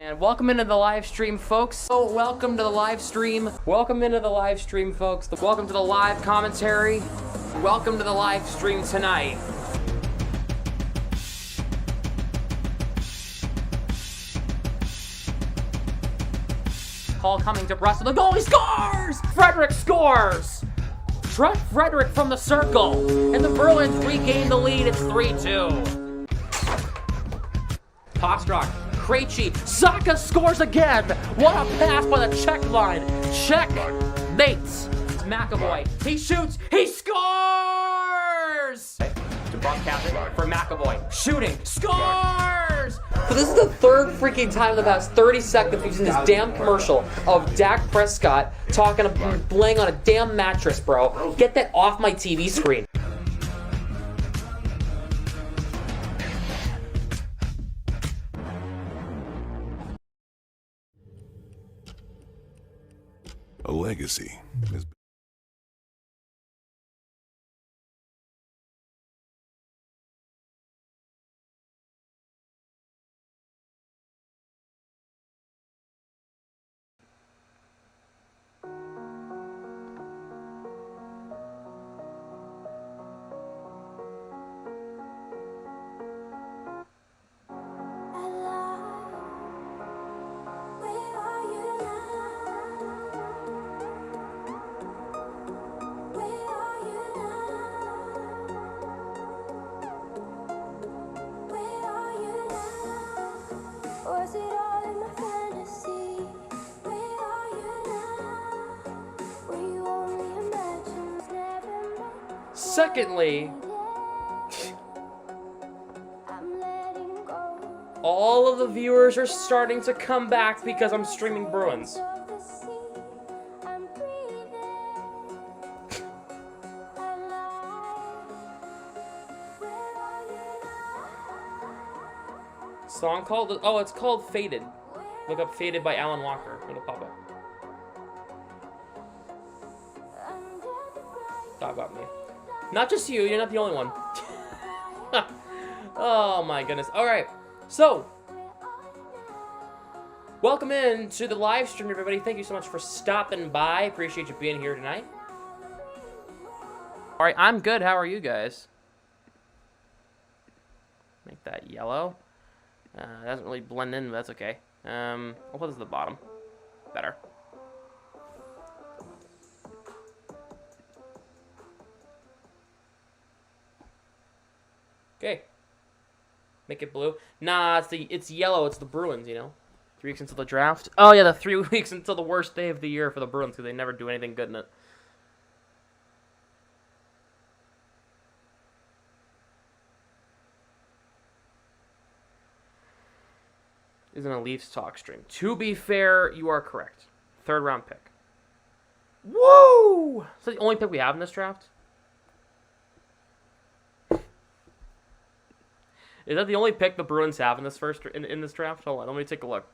And welcome into the live stream, folks. So welcome to the live stream. Welcome into the live stream, folks. Welcome to the live commentary. Welcome to the live stream tonight. Call coming to Russell. The goalie scores! Frederick scores! Frederick from the circle. And the Bruins regain the lead. It's 3-2. Postrock. Krejci, Saka scores again! What a pass by the check line! Check! Mates! It's McAvoy. He shoots! He scores! To broadcast it for McAvoy. Shooting! Scores! So this is the third freaking time in the past 30 seconds we've seen this damn commercial of Dak Prescott laying on a damn mattress, bro. Get that off my TV screen. A legacy is Secondly, all of the viewers are starting to come back because I'm streaming Bruins. Song called? Oh, it's called Faded. Look up Faded by Alan Walker. It'll pop up. Talk about me. Not just you, you're not the only one. Oh my goodness. Alright, so welcome in to the live stream, everybody. Thank you so much for stopping by. Appreciate you being here tonight. Alright, I'm good. How are you guys? Make that yellow. It doesn't really blend in, but that's okay. I'll put this at the bottom. Better. Okay. Make it blue. Nah, it's yellow. It's the Bruins, you know. 3 weeks until the draft. Oh, yeah, the 3 weeks until the worst day of the year for the Bruins because they never do anything good in it. Isn't a Leafs talk stream. To be fair, you are correct. 3rd round pick. Woo! Is that the only pick we have in this draft? Is that the only pick the Bruins have in this in this draft? Hold on, let me take a look.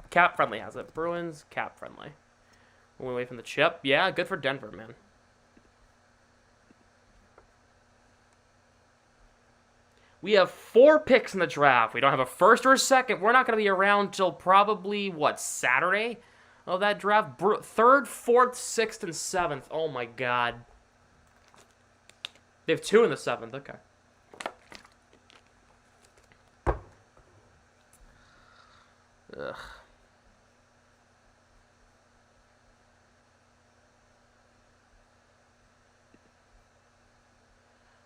Cap Friendly has it. Bruins Cap Friendly. Only away from the chip. Yeah, good for Denver, man. We have 4 picks in the draft. We don't have a first or a second. We're not going to be around till probably, what, Saturday of that draft? 3rd, 4th, 6th, and 7th. Oh, my God. They have 2 in the 7th. Okay. Ugh.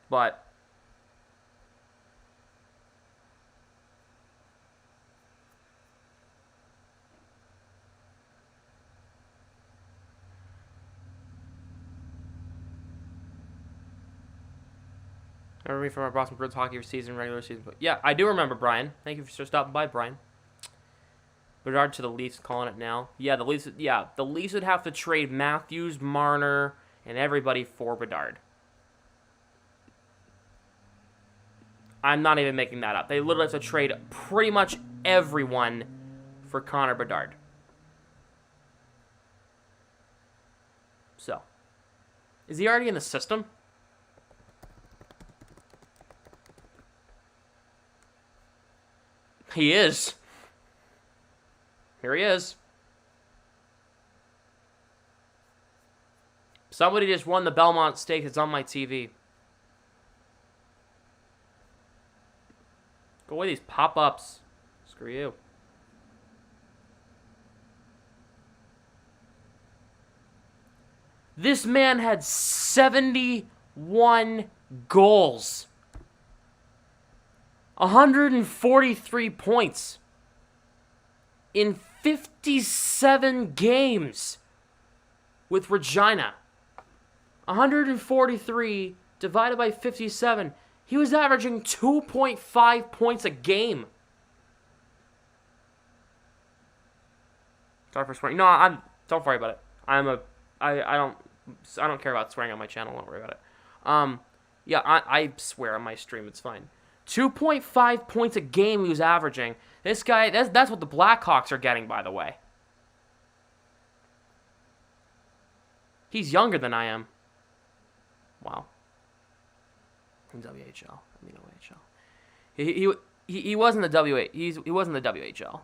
But I remember me from our Boston Bruins hockey season, regular season. But yeah, I do remember, Brian. Thank you for stopping by, Brian. With regard to the Leafs calling it now. Yeah, the Leafs would have to trade Matthews, Marner, and everybody for Bedard. I'm not even making that up. They literally have to trade pretty much everyone for Connor Bedard. So, is he already in the system? He is. Here he is. Somebody just won the Belmont Stakes. It's on my TV. Go away, these pop-ups. Screw you. This man had 71 goals. 143 points. In 57 games with Regina. 143 divided by 57. He was averaging 2.5 points a game. Sorry for swearing. No, don't worry about it. I don't care about swearing on my channel. Don't worry about it. Yeah, I swear on my stream. It's fine. 2.5 points a game he was averaging. This guy, that's what the Blackhawks are getting, by the way. He's younger than I am. Wow. In WHL. I mean OHL. He wasn't the he wasn't the WHL.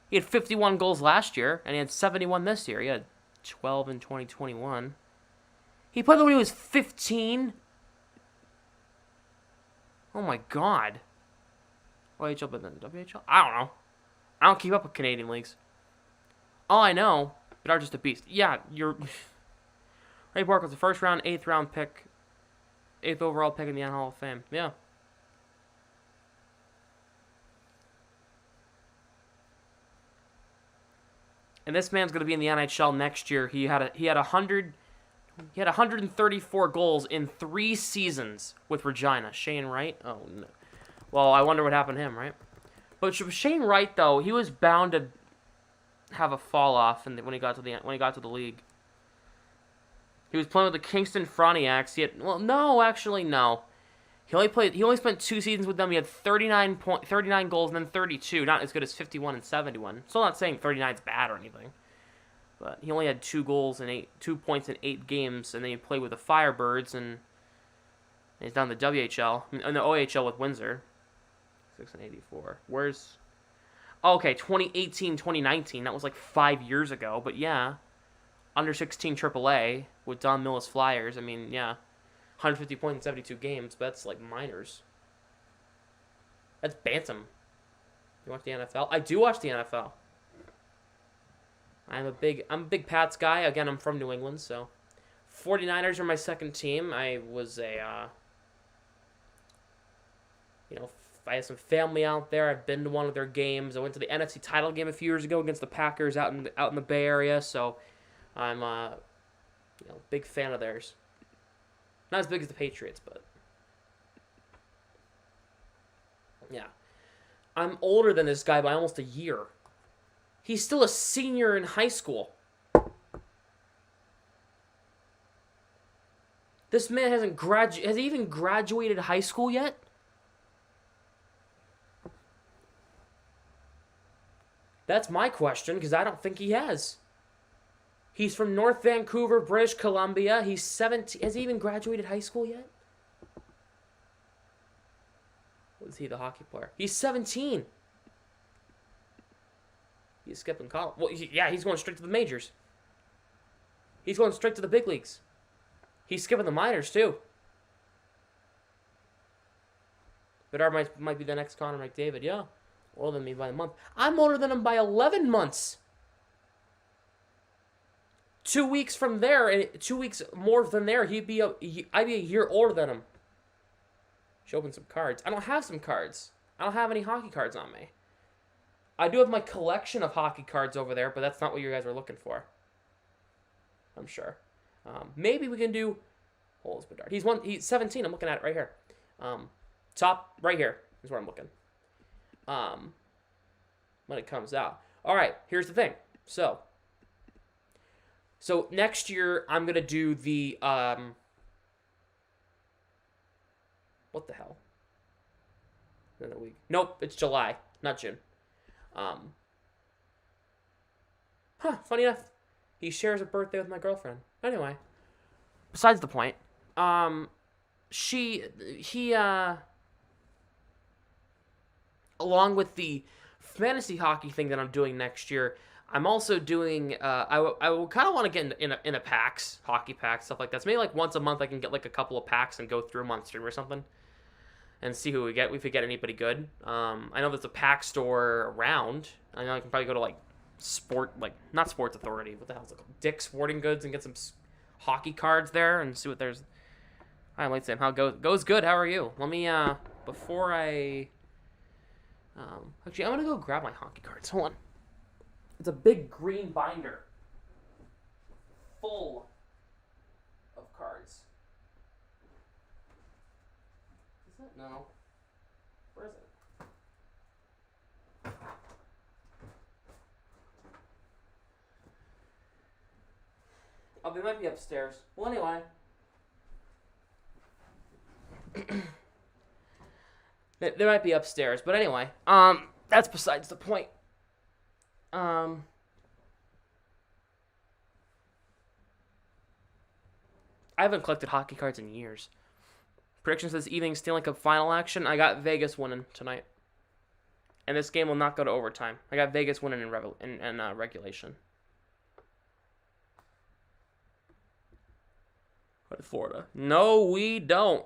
He had 51 goals last year, and he had 71 this year. He had 12 in 2021. He played when he was 15. Oh my God. OHL, but then WHL? I don't know. I don't keep up with Canadian leagues. All I know, Bedard's just a beast. Yeah, Ray Bork was the 1st round, 8th round pick, 8th overall pick in the Hall of Fame. Yeah. And this man's going to be in the NHL next year. He had 134 goals in 3 seasons with Regina. Shane Wright? Oh no. Well, I wonder what happened to him, right? But Shane Wright, though, he was bound to have a fall off when he got to the league. He was playing with the Kingston Frontenacs. No. He only spent 2 seasons with them. He had 39 goals and then 32. Not as good as 51 and 71. Still not saying 39 is bad or anything. But he only had 2 points in 8 games, and then he played with the Firebirds, and he's down the WHL, in the OHL with Windsor. 6 and 84. Okay, 2018, 2019. That was like 5 years ago, but yeah. Under 16 AAA with Don Millis Flyers. I mean, yeah. 150 points in 72 games, but that's like minors. That's bantam. You watch the NFL? I do watch the NFL. I'm a big Pats guy. Again, I'm from New England, so 49ers are my second team. I was a I have some family out there. I've been to one of their games. I went to the NFC title game a few years ago against the Packers out in the Bay Area. So I'm big fan of theirs. Not as big as the Patriots, but yeah. I'm older than this guy by almost a year. He's still a senior in high school. This man has he even graduated high school yet? That's my question, because I don't think he has. He's from North Vancouver, British Columbia. He's 17. Has he even graduated high school yet? Was he the hockey player? He's 17. He's skipping college. Well, he's going straight to the majors. He's going straight to the big leagues. He's skipping the minors, too. Bedard might be the next Connor McDavid, yeah. Older than me by a month. I'm older than him by 11 months. 2 weeks from there, and 2 weeks more than there, I'd be a year older than him. Should open some cards. I don't have some cards. I don't have any hockey cards on me. I do have my collection of hockey cards over there, but that's not what you guys are looking for. I'm sure. Maybe we can do. Holes Bedard. He's 17. I'm looking at it right here. Top right here is where I'm looking. When it comes out. All right. Here's the thing. So next year I'm gonna do the what the hell? In a week. Nope. It's July, not June. Funny enough, he shares a birthday with my girlfriend. Anyway, besides the point, he along with the fantasy hockey thing that I'm doing next year, I'm also doing, I kind of want to get in a packs, hockey packs, stuff like that. So maybe like once a month I can get like a couple of packs and go through them on stream or something and see who we get, if we get anybody good. I know there's a pack store around. I know I can probably go to like not Sports Authority, what the hell is it called? Dick's Sporting Goods, and get some hockey cards there and see what there's. Hi, Late Sam. How goes good? How are you? Let me, before I, actually, I'm going to go grab my hockey cards. Hold on. It's a big green binder full of cards. Is that? No. Where is it? Oh, they might be upstairs. Well, anyway. They might be upstairs, but anyway. That's besides the point. I haven't collected hockey cards in years. Prediction says evening Stanley Cup final action. I got Vegas winning tonight. And this game will not go to overtime. I got Vegas winning in regulation. What, Florida? No, we don't.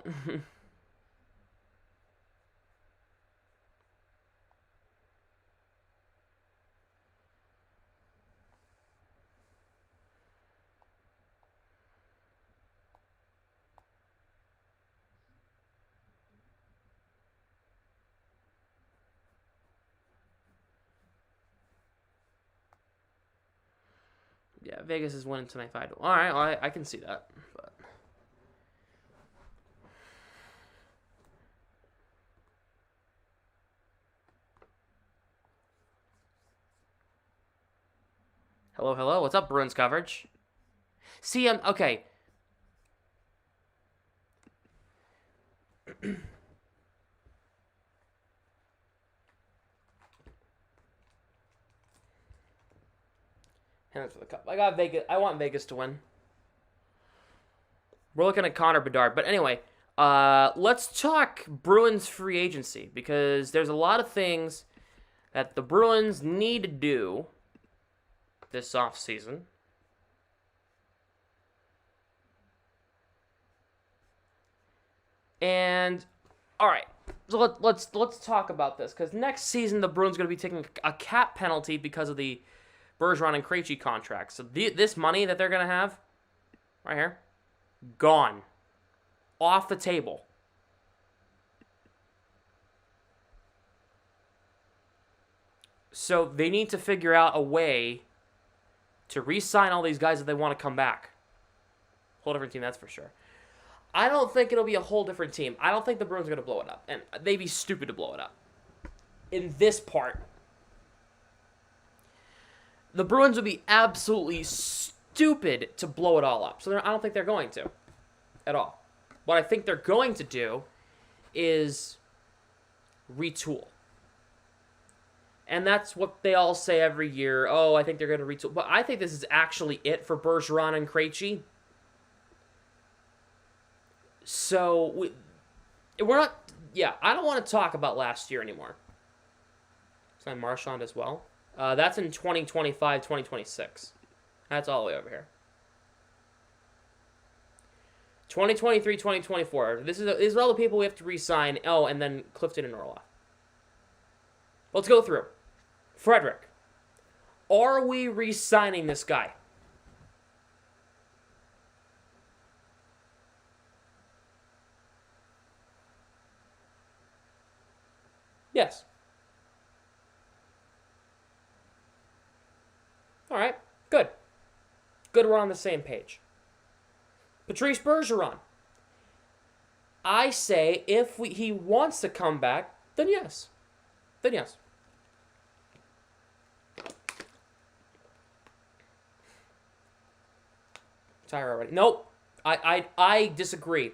Yeah, Vegas is winning tonight. All right, well, I can see that. But hello. What's up, Bruins coverage? See, okay. Hands for the cup. I got Vegas. I want Vegas to win. We're looking at Connor Bedard, but anyway, let's talk Bruins free agency, because there's a lot of things that the Bruins need to do this offseason. And all right, so let's talk about this, because next season the Bruins are going to be taking a cap penalty because of the Bergeron and Krejci contracts. So this money that they're going to have right here, gone. Off the table. So they need to figure out a way to re-sign all these guys if they want to come back. Whole different team, that's for sure. I don't think it'll be a whole different team. I don't think the Bruins are going to blow it up. And they'd be stupid to blow it up. In this part. The Bruins would be absolutely stupid to blow it all up. So I don't think they're going to. At all. What I think they're going to do is retool. And that's what they all say every year. Oh, I think they're going to retool. But I think this is actually it for Bergeron and Krejci. So, we're not... Yeah, I don't want to talk about last year anymore. Sign Marchand as well. That's in 2025, 2026. That's all the way over here. 2023, 2024. These are all the people we have to re-sign. Oh, and then Clifton and Orlov. Let's go through. Frederick. Are we re-signing this guy? Yes. All right. Good. Good, we're on the same page. Patrice Bergeron. I say if he wants to come back, then yes. Then yes. Retire already. Nope. I disagree.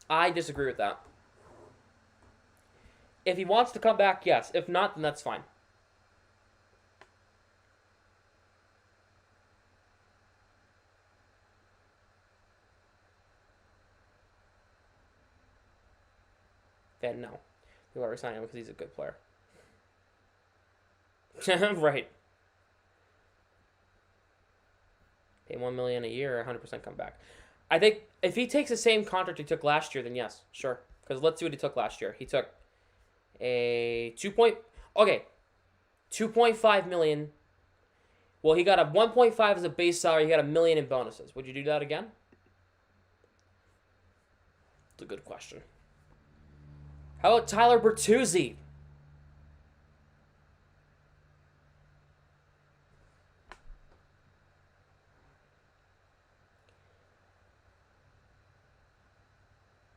I disagree with that. If he wants to come back, yes. If not, then that's fine. Then no. We will resign him because he's a good player. Right. Pay $1 million a year, 100% come back. I think if he takes the same contract he took last year, then yes, sure. Because let's see what he took last year. He took a 2.5 million. Well, he got a 1.5 as a base salary. He got $1 million in bonuses. Would you do that again? It's a good question. How about Tyler Bertuzzi?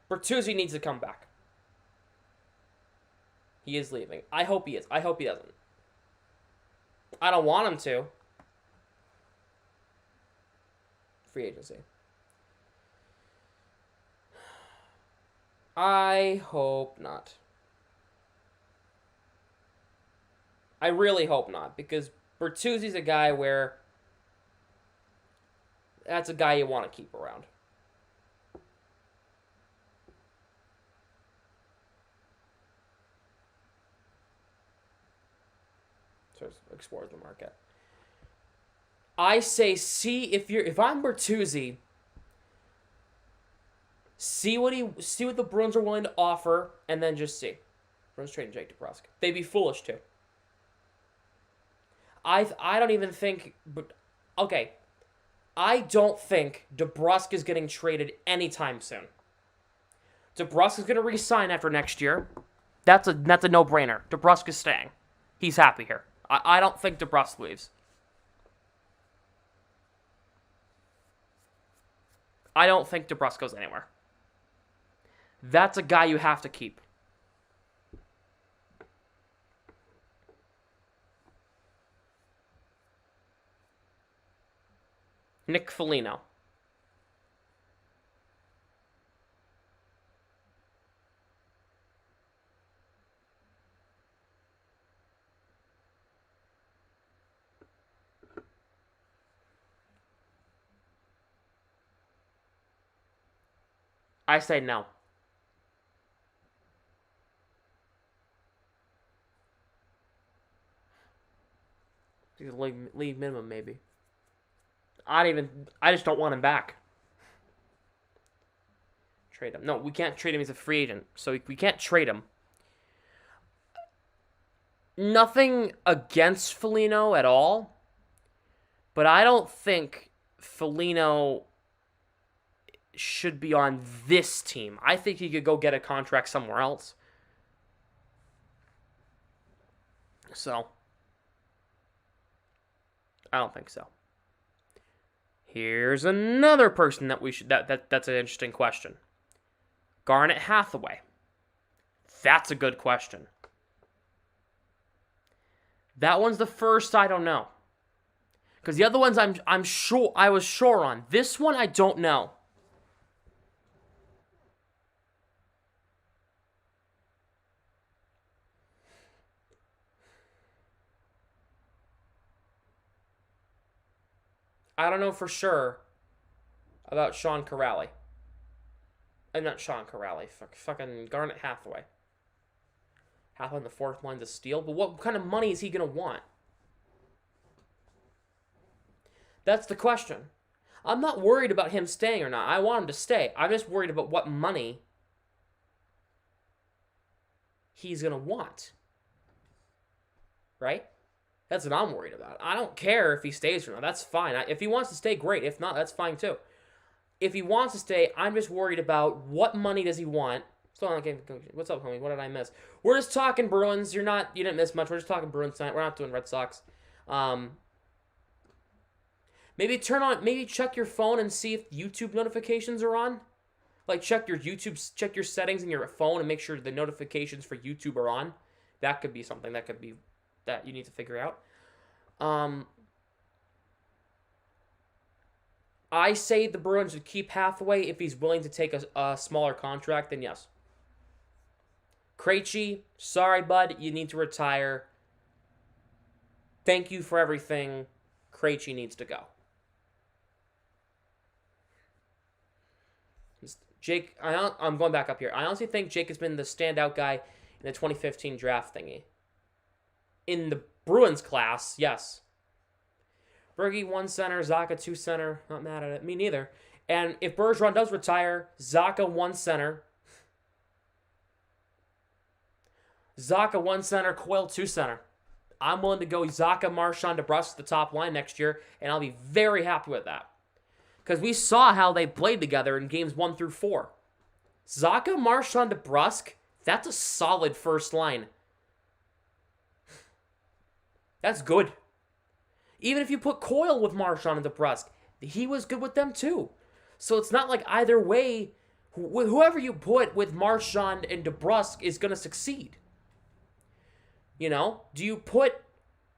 Bertuzzi needs to come back. He is leaving. I hope he is. I hope he doesn't. I don't want him to. Free agency. I hope not. I really hope not, because Bertuzzi's a guy where that's a guy you want to keep around. So explores the market. I say, if I'm Bertuzzi, see what the Bruins are willing to offer, and then just see. Bruins trading Jake DeBrusk. They'd be foolish to. I don't even think. But okay, I don't think DeBrusk is getting traded anytime soon. DeBrusk is going to re-sign after next year. That's a no-brainer. DeBrusk is staying. He's happy here. I don't think DeBrusk leaves. I don't think DeBrusk goes anywhere. That's a guy you have to keep. Nick Foligno. I say no. League minimum, maybe. I just don't want him back. Trade him. No, we can't trade him. He's a free agent, so we can't trade him. Nothing against Foligno at all, but I don't think Foligno should be on this team. I think he could go get a contract somewhere else, So, I don't think so. Here's another person that we should that's an interesting question. Garnet Hathaway. That's a good question. That one's the first I don't know. Because the other ones I'm sure I was sure on. This one I don't know. I don't know for sure about Sean Corrali. Not Sean Corrali. Fucking Garnet Hathaway. Hathaway on the fourth line to steal. But what kind of money is he going to want? That's the question. I'm not worried about him staying or not. I want him to stay. I'm just worried about what money he's going to want. Right? That's what I'm worried about. I don't care if he stays or not. That's fine. If he wants to stay, great. If not, that's fine too. If he wants to stay, I'm just worried about what money does he want. What's up, homie? What did I miss? We're just talking Bruins. You didn't miss much. We're just talking Bruins tonight. We're not doing Red Sox. Maybe check your phone and see if YouTube notifications are on. Like check your settings in your phone and make sure the notifications for YouTube are on. That could be something that you need to figure out. I say the Bruins would keep Hathaway if he's willing to take a smaller contract, then yes. Krejci, sorry, bud, you need to retire. Thank you for everything. Krejci needs to go. Jake, I'm going back up here. I honestly think Jake has been the standout guy in the 2015 draft thingy. In the Bruins class, yes. Bergie 1 center, Zacha 2 center. Not mad at it. Me neither. And if Bergeron does retire, Zacha 1 center. Zacha 1 center, Coyle 2 center. I'm willing to go Zacha, Marchand, DeBrusk the top line next year, and I'll be very happy with that. Because we saw how they played together in games 1 through 4. Zacha, Marchand, DeBrusk, that's a solid first line. That's good. Even if you put Coyle with Marchand and DeBrusk, he was good with them too. So it's not like either way, whoever you put with Marchand and DeBrusk is going to succeed. You know? Do you put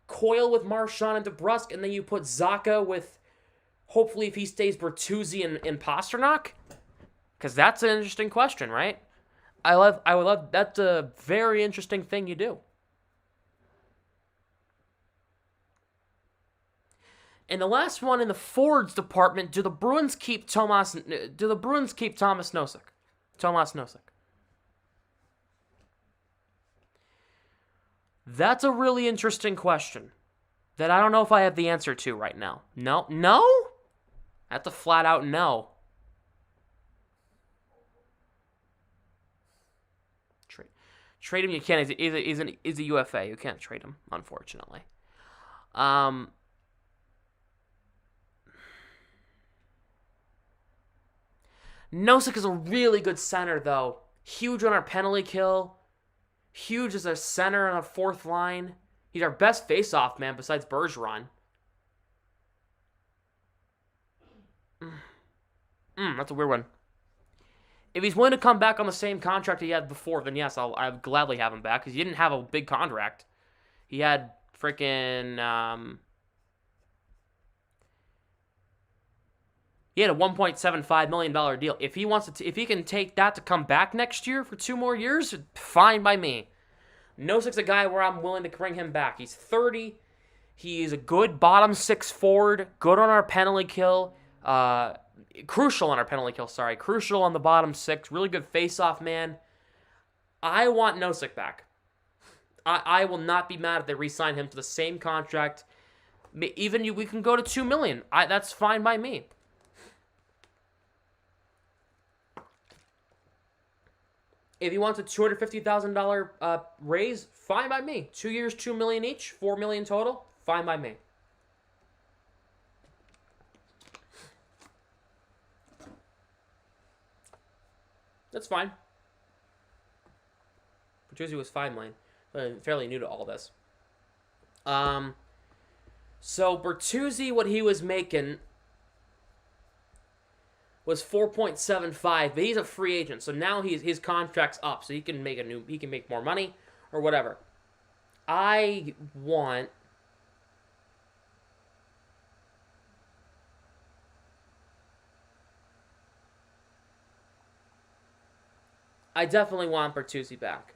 Coyle with Marchand and DeBrusk and then you put Zacha with, hopefully if he stays, Bertuzzi and Pasternak? Because that's an interesting question, right? I would love, that's a very interesting thing you do. And the last one in the forwards department, do the Bruins keep Tomas Nosek? Tomas Nosek. That's a really interesting question that I don't know if I have the answer to right now. No? That's a flat out no. Trade him, you can't. He's a UFA. You can't trade him, unfortunately. Nosek is a really good center, though. Huge on our penalty kill. Huge as a center on a fourth line. He's our best face-off man besides Bergeron. That's a weird one. If he's willing to come back on the same contract he had before, then yes, I'd gladly have him back because he didn't have a big contract. He had freaking... He had a $1.75 million deal. If he can take that to come back next year for 2 more years, fine by me. Nosek's a guy where I'm willing to bring him back. He's 30. He's a good bottom 6 forward. Good on our penalty kill. Crucial on our penalty kill, sorry. Crucial on the bottom 6. Really good face-off man. I want Nosek back. I will not be mad if they re-sign him to the same contract. Even we can go to $2 million. That's fine by me. If he wants a $250,000 raise, fine by me. 2 years, $2 million each, $4 million total, fine by me. That's fine. Bertuzzi was $5 million. Fairly new to all this. So Bertuzzi, what he was making was 4.75, but he's a free agent, so now his contract's up, so he can make more money or whatever. I definitely want Bertuzzi back.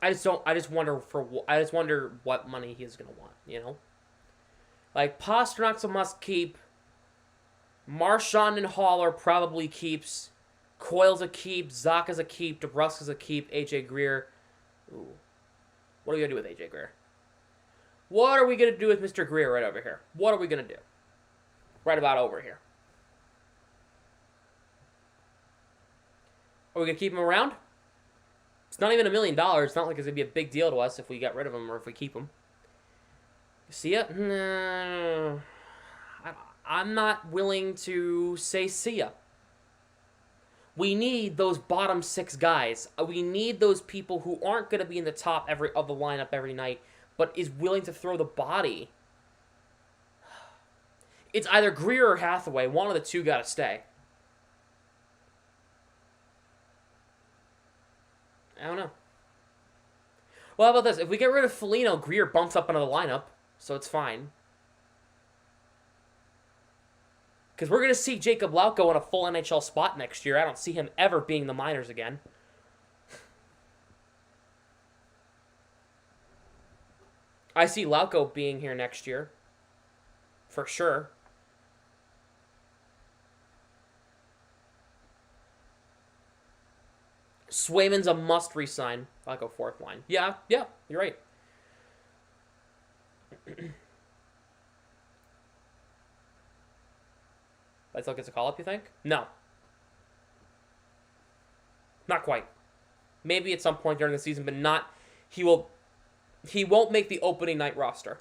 I just wonder what money he's gonna want. You know, like Pasternak's a must keep. Marchand and Haller probably keeps. Coyle's a keep. Zaka's a keep. DeBrusk's a keep. AJ Greer. Ooh, what are we gonna do with AJ Greer? What are we gonna do with Mr. Greer right over here? What are we gonna do? Right about over here. Are we gonna keep him around? It's not even $1 million. It's not like it's going to be a big deal to us if we get rid of him or if we keep him. See ya? No. I'm not willing to say see ya. We need those bottom 6 guys. We need those people who aren't going to be in the top of the lineup every night, but is willing to throw the body. It's either Greer or Hathaway. One of the two got to stay. I don't know. Well, how about this? If we get rid of Foligno, Greer bumps up into the lineup, so it's fine. Because we're going to see Jacob Lauko in a full NHL spot next year. I don't see him ever being the minors again. I see Lauko being here next year. For sure. Swayman's a must resign. I'll go 4th line. Yeah, you're right. I still gets a call-up, you think? No. Not quite. Maybe at some point during the season, but not... He won't make the opening night roster.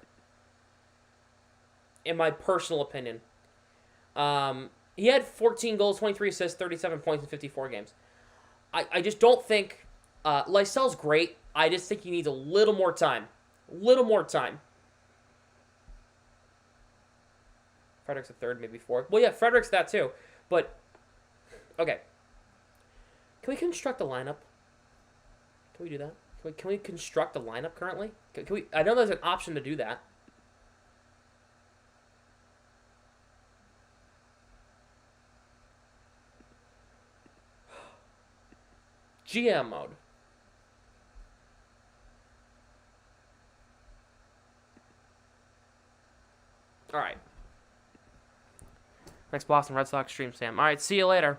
In my personal opinion. He had 14 goals, 23 assists, 37 points in 54 games. I just don't think... Lysel's great. I just think he needs a little more time. Frederick's a 3rd, maybe 4th. Well, yeah, Frederick's that too. But, okay. Can we construct a lineup? Can we do that? Can we construct a lineup currently? Can we? I know there's an option to do that. GM mode. All right. Next Boston Red Sox stream, Sam. All right, see you later.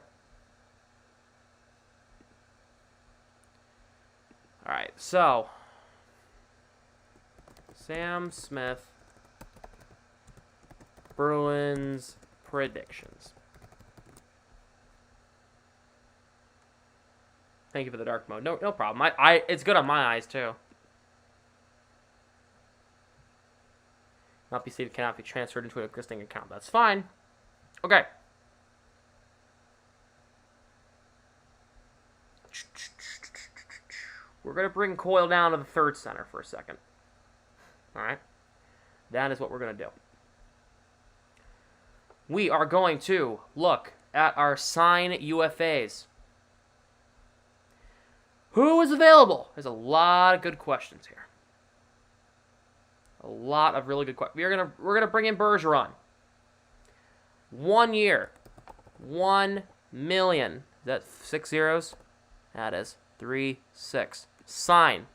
All right, so Sam Smith, Bruins predictions. Thank you for the dark mode. No problem. It's good on my eyes too. Not be saved cannot be transferred into an existing account. That's fine. Okay. We're going to bring Coyle down to the 3rd center for a second. All right. That is what we're going to do. We are going to look at our sign UFAs. Who is available? There's a lot of good questions here. A lot of really good questions. We're gonna bring in Bergeron. 1 year, $1 million. Is that 6 zeros? That is 3, 6. Sign.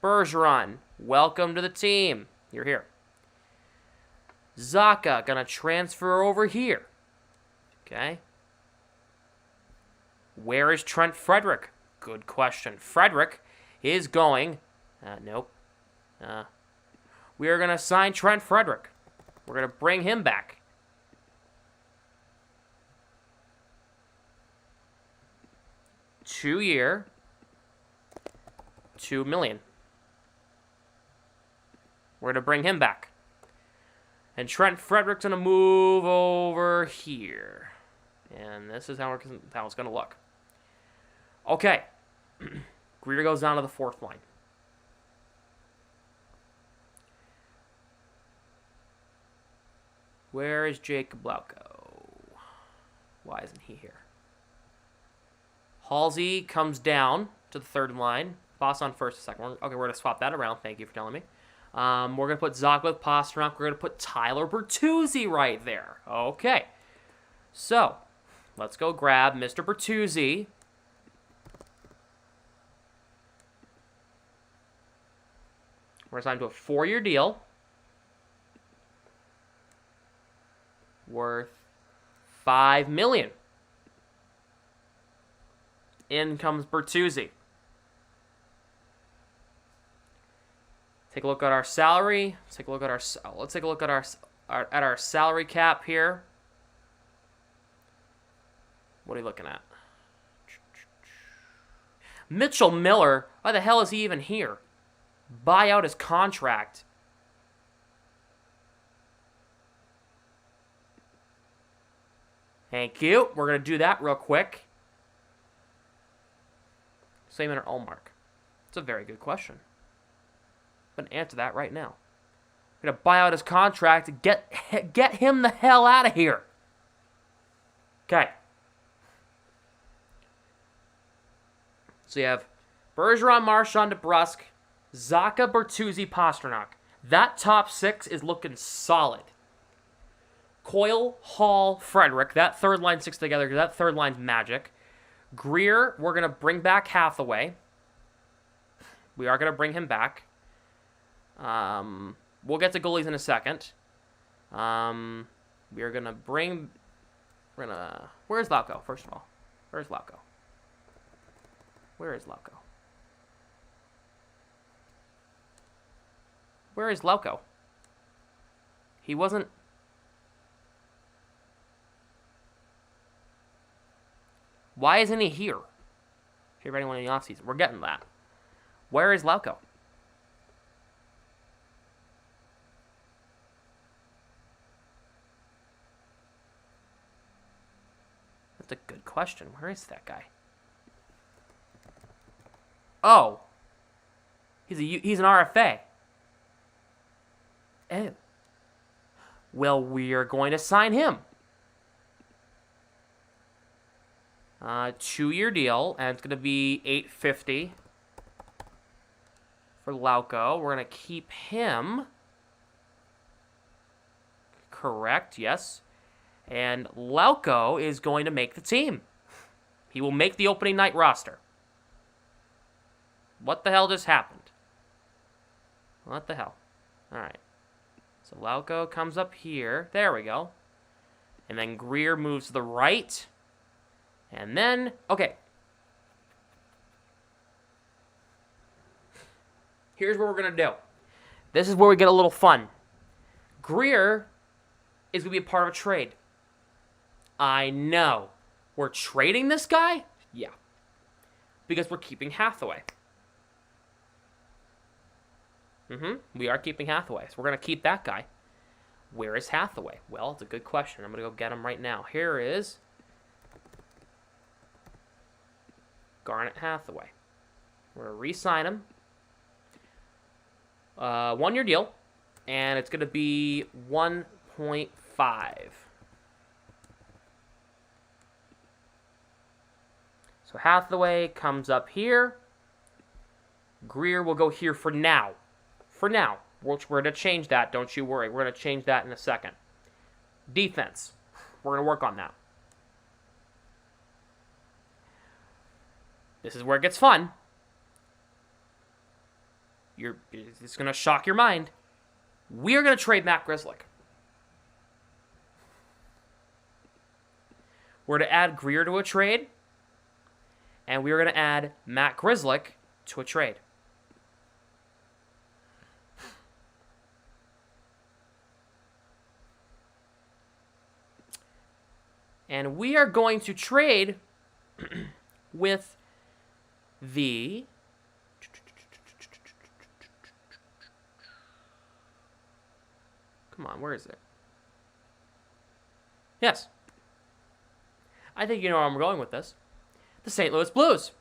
Bergeron, welcome to the team. You're here. Zaka gonna transfer over here. Okay. Where is Trent Frederick? Good question. Frederick is going. Nope. We are gonna sign Trent Frederick. We're gonna bring him back. Two-year, $2 million. We're going to bring him back. And Trent Frederick's going to move over here. And this is how it's going to look. Okay. Greer goes down to the fourth line. Where is Jacob Lauko? Why isn't he here? Halsey comes down to the third line. Boss on first, second. Okay, we're going to swap that around. Thank you for telling me. We're going to put Zach with Pasternak. We're going to put Tyler Bertuzzi right there. Okay. So, let's go grab Mr. Bertuzzi. We're assigned to a 4-year deal. Worth $5 million. In comes Bertuzzi. Take a look at our salary. Let's take a look at our salary cap here. What are you looking at? Mitchell Miller. Why the hell is he even here? Buy out his contract. Thank you. We're going to do that real quick. Same in our Allmark. It's a very good question. I'm going to answer that right now. I'm going to buy out his contract and get him the hell out of here. Okay. So you have Bergeron, Marchand, DeBrusk, Zacha, Bertuzzi, Pasternak. That top 6 is looking solid. Coyle, Hall, Frederick. That third line sticks together because that third line's magic. Greer, we're going to bring back Hathaway. We are going to bring him back. We'll get to goalies in a second. We are going to bring... Where's Lauko, first of all? Where's Lauko? Where is Lauko? Where is Lauko? He wasn't... Why isn't he here? Here for anyone in the offseason. We're getting that. Where is Lauko? That's a good question. Where is that guy? Oh. He's an RFA. Oh. Well, we are going to sign him. 2-year deal, and it's going to be $850 for Lauko. We're going to keep him. Correct, yes. And Lauko is going to make the team. He will make the opening night roster. What the hell just happened? What the hell? All right. So Lauko comes up here. There we go. And then Greer moves to the right. And then, okay. Here's what we're going to do. This is where we get a little fun. Greer is going to be a part of a trade. I know. We're trading this guy? Yeah. Because we're keeping Hathaway. We are keeping Hathaway. So we're going to keep that guy. Where is Hathaway? Well, it's a good question. I'm going to go get him right now. Here is Garnet Hathaway. We're going to re-sign him. 1-year deal. And it's going to be 1.5. So Hathaway comes up here. Greer will go here for now. For now. We're going to change that. Don't you worry. We're going to change that in a second. Defense. We're going to work on that. This is where it gets fun. It's going to shock your mind. We are going to trade Matt Grzelcyk. We're going to add Greer to a trade. And we are going to add Matt Grzelcyk to a trade. And we are going to trade with the... Come on, where is it? Yes. I think you know where I'm going with this. The St. Louis Blues.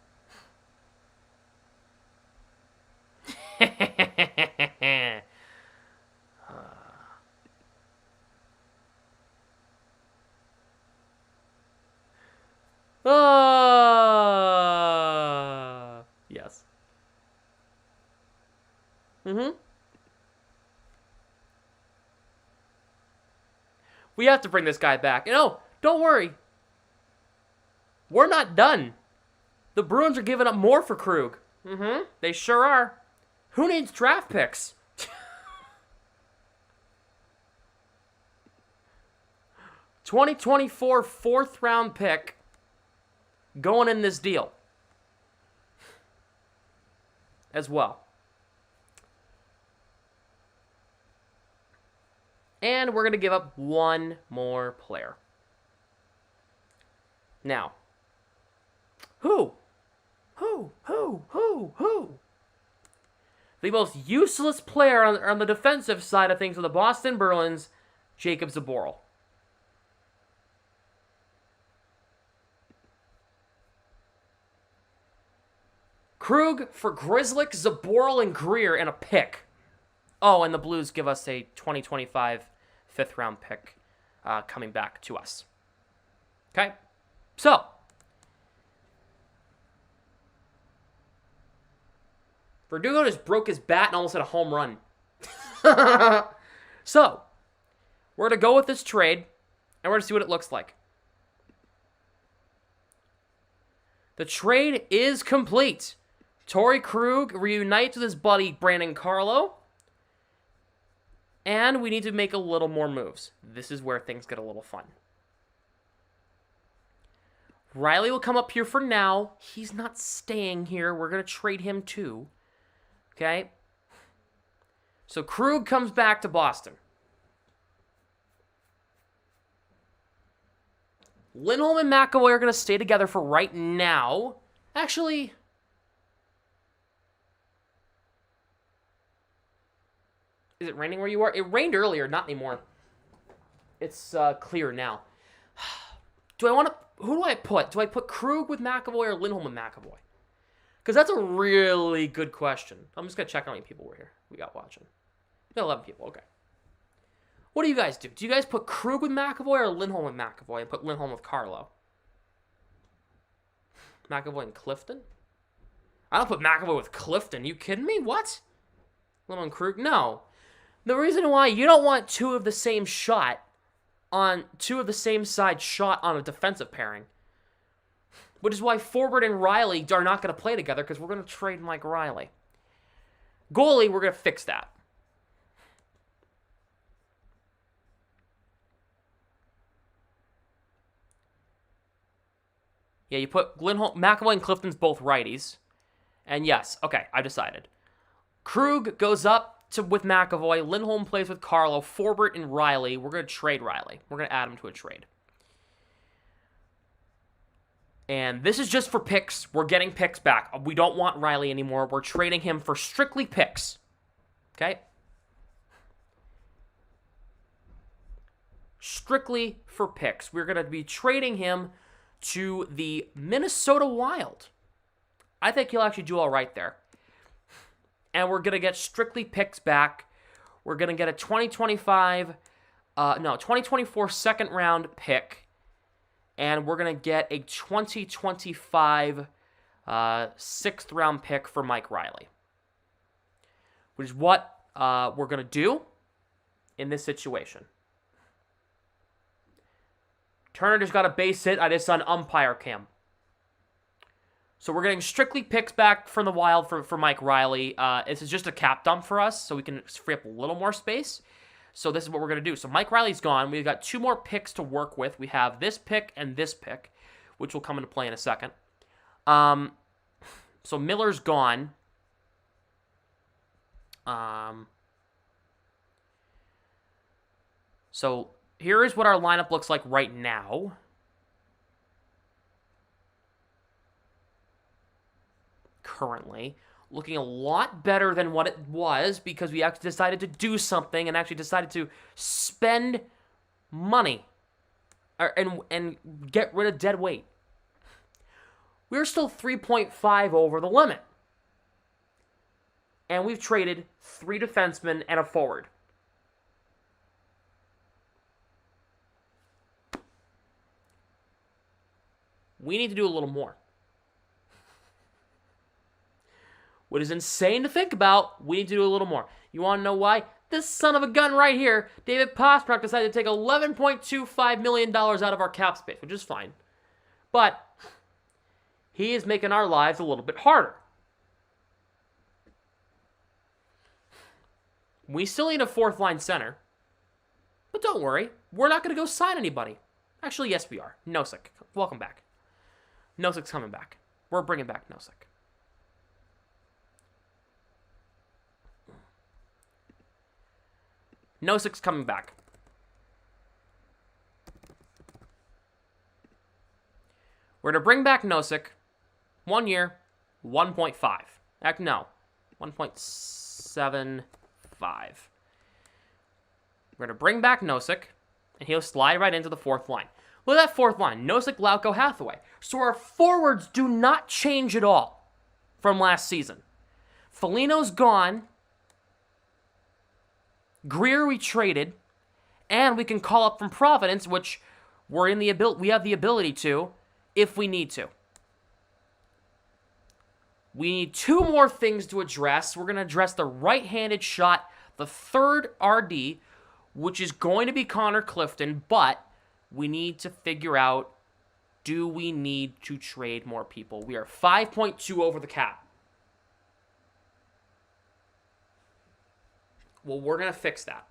Yes. We have to bring this guy back. No, don't worry. We're not done. The Bruins are giving up more for Krug. They sure are. Who needs draft picks? 2024 fourth-round pick going in this deal as well. And we're going to give up one more player. Now, who? The most useless player on the defensive side of things for the Boston Bruins, Jacob Zaboral. Krug for Grzelcyk, Zaboral, and Greer, and a pick. Oh, and the Blues give us a 2025 fifth-round pick coming back to us. Okay? So, Verdugo just broke his bat and almost hit a home run. So, we're going to go with this trade, and we're going to see what it looks like. The trade is complete. Torrey Krug reunites with his buddy Brandon Carlo. And we need to make a little more moves. This is where things get a little fun. Riley will come up here for now. He's not staying here. We're going to trade him too. Okay? So Krug comes back to Boston. Lindholm and McAvoy are going to stay together for right now. Actually, is it raining where you are? It rained earlier, not anymore. It's clear now. Do I want to... Who do I put? Do I put Krug with McAvoy or Lindholm with McAvoy? Because that's a really good question. I'm just going to check how many people were here. We got watching. We got 11 people. Okay. What do you guys do? Do you guys put Krug with McAvoy or Lindholm with McAvoy and put Lindholm with Carlo? McAvoy and Clifton? I don't put McAvoy with Clifton. You kidding me? What? Lindholm and Krug? No. The reason why you don't want two of the same side on a defensive pairing. Which is why Forbort and Riley are not going to play together because we're going to trade Mike Riley. Goalie, we're going to fix that. Yeah, you put Lindholm, McAvoy and Clifton's both righties. And yes, okay, I decided. Krug goes up with McAvoy. Lindholm plays with Carlo. Forbort and Riley. We're going to trade Riley. We're going to add him to a trade. And this is just for picks. We're getting picks back. We don't want Riley anymore. We're trading him for strictly picks. Okay? Strictly for picks. We're going to be trading him to the Minnesota Wild. I think he'll actually do all right there. And we're going to get strictly picks back. We're going to get a 2024 second round pick. And we're going to get a 2025 sixth round pick for Mike Riley. Which is what we're going to do in this situation. Turner just got a base hit. I just saw an umpire cam. So we're getting strictly picks back from the Wild for Mike Riley. This is just a cap dump for us, so we can free up a little more space. So this is what we're going to do. So Mike Riley's gone. We've got two more picks to work with. We have this pick and this pick, which will come into play in a second. So Miller's gone. So here is what our lineup looks like right now. Currently, looking a lot better than what it was because we actually decided to do something and actually decided to spend money. and get rid of dead weight. We're still 3.5 over the limit. And we've traded 3 defensemen and a forward. We need to do a little more. What is insane to think about, we need to do a little more. You want to know why? This son of a gun right here, David Pastrnak, decided to take $11.25 million out of our cap space, which is fine. But he is making our lives a little bit harder. We still need a 4th-line center. But don't worry, we're not going to go sign anybody. Actually, yes, we are. Nosek, welcome back. Nosek's coming back. We're bringing back Nosek. Nosek's coming back. We're going to bring back Nosek. 1 year, 1.5. No, 1.75. We're going to bring back Nosek, and he'll slide right into the 4th line. Look at that 4th line. Nosek, Lauko, Hathaway. So our forwards do not change at all from last season. Foligno's gone. Greer we traded. And we can call up from Providence, which we have the ability to if we need to. We need 2 more things to address. We're going to address the right-handed shot, the 3rd RD, which is going to be Connor Clifton, but we need to figure out, do we need to trade more people? We are 5.2 over the cap. Well, we're going to fix that.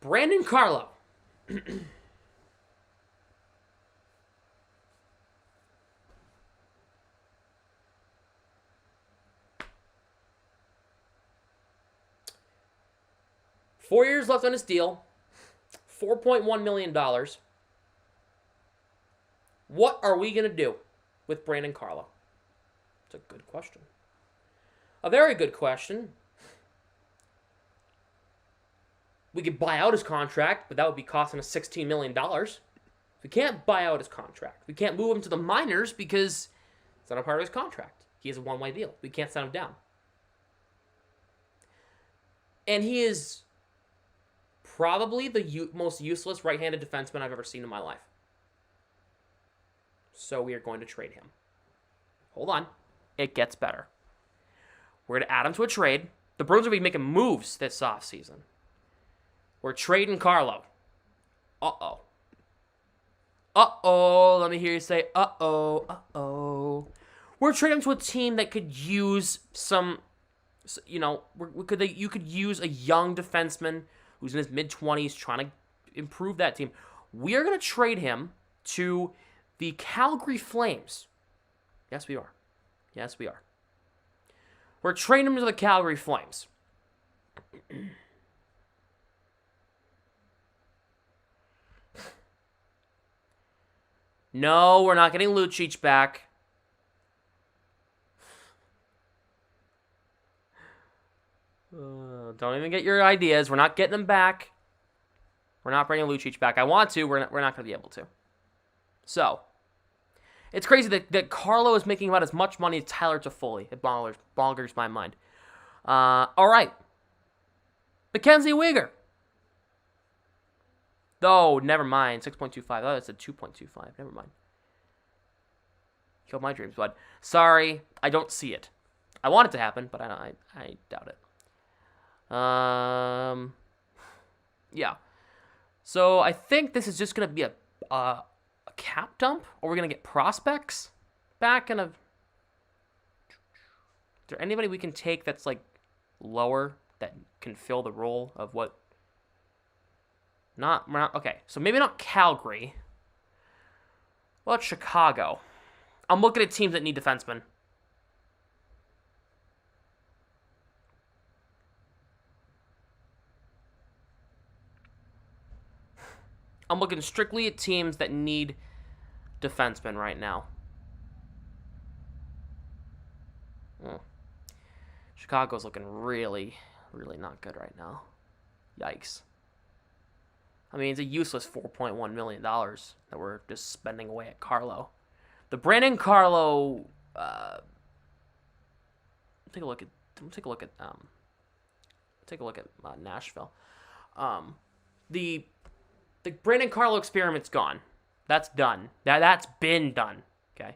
Brandon Carlo. 4 years left on his deal. $4.1 million. What are we going to do with Brandon Carlo? It's a good question. A very good question. We could buy out his contract, but that would be costing us $16 million. We can't buy out his contract. We can't move him to the minors because it's not a part of his contract. He has a one-way deal. We can't send him down. And he is probably the most useless right-handed defenseman I've ever seen in my life. So we are going to trade him. Hold on. It gets better. We're going to add him to a trade. The Bruins will be making moves this offseason. We're trading Carlo. Uh-oh. Uh-oh. Let me hear you say, uh-oh, uh-oh. We're trading him to a team that could use some, you know, you could use a young defenseman who's in his mid-20s trying to improve that team. We are going to trade him to the Calgary Flames. Yes, we are. Yes, we are. We're trading him to the Calgary Flames. No, we're not getting Lucic back. Don't even get your ideas. We're not getting them back. We're not bringing Lucic back. I want to. We're not going to be able to. So, it's crazy that Carlo is making about as much money as Tyler Toffoli. It boggers my mind. All right. Mackenzie Weegar. Oh, never mind. 6.25. Oh, that's a 2.25. Never mind. Killed my dreams, bud. Sorry, I don't see it. I want it to happen, but I doubt it. Yeah. So I think this is just going to be a cap dump, or we're going to get prospects back in a... Is there anybody we can take that's like lower that can fill the role of what... Okay, so maybe not Calgary. What about Chicago? I'm looking at teams that need defensemen. I'm looking strictly at teams that need defensemen right now. Chicago's looking really, really not good right now. Yikes. I mean, it's a useless $4.1 million that we're just spending away at Carlo. The Brandon Carlo, take a look at Nashville. The Brandon Carlo experiment's gone. That's done. That's been done. Okay.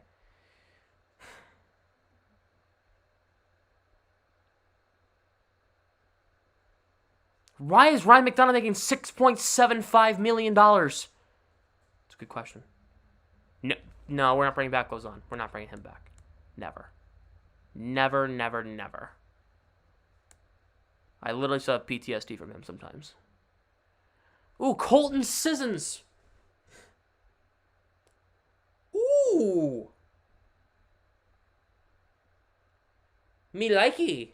Why is Ryan McDonough making $6.75 million? It's a good question. No, we're not bringing back Gozon. We're not bringing him back. Never. Never, never, never. I literally still have PTSD from him sometimes. Ooh, Colton Sissons. Ooh. Me likey.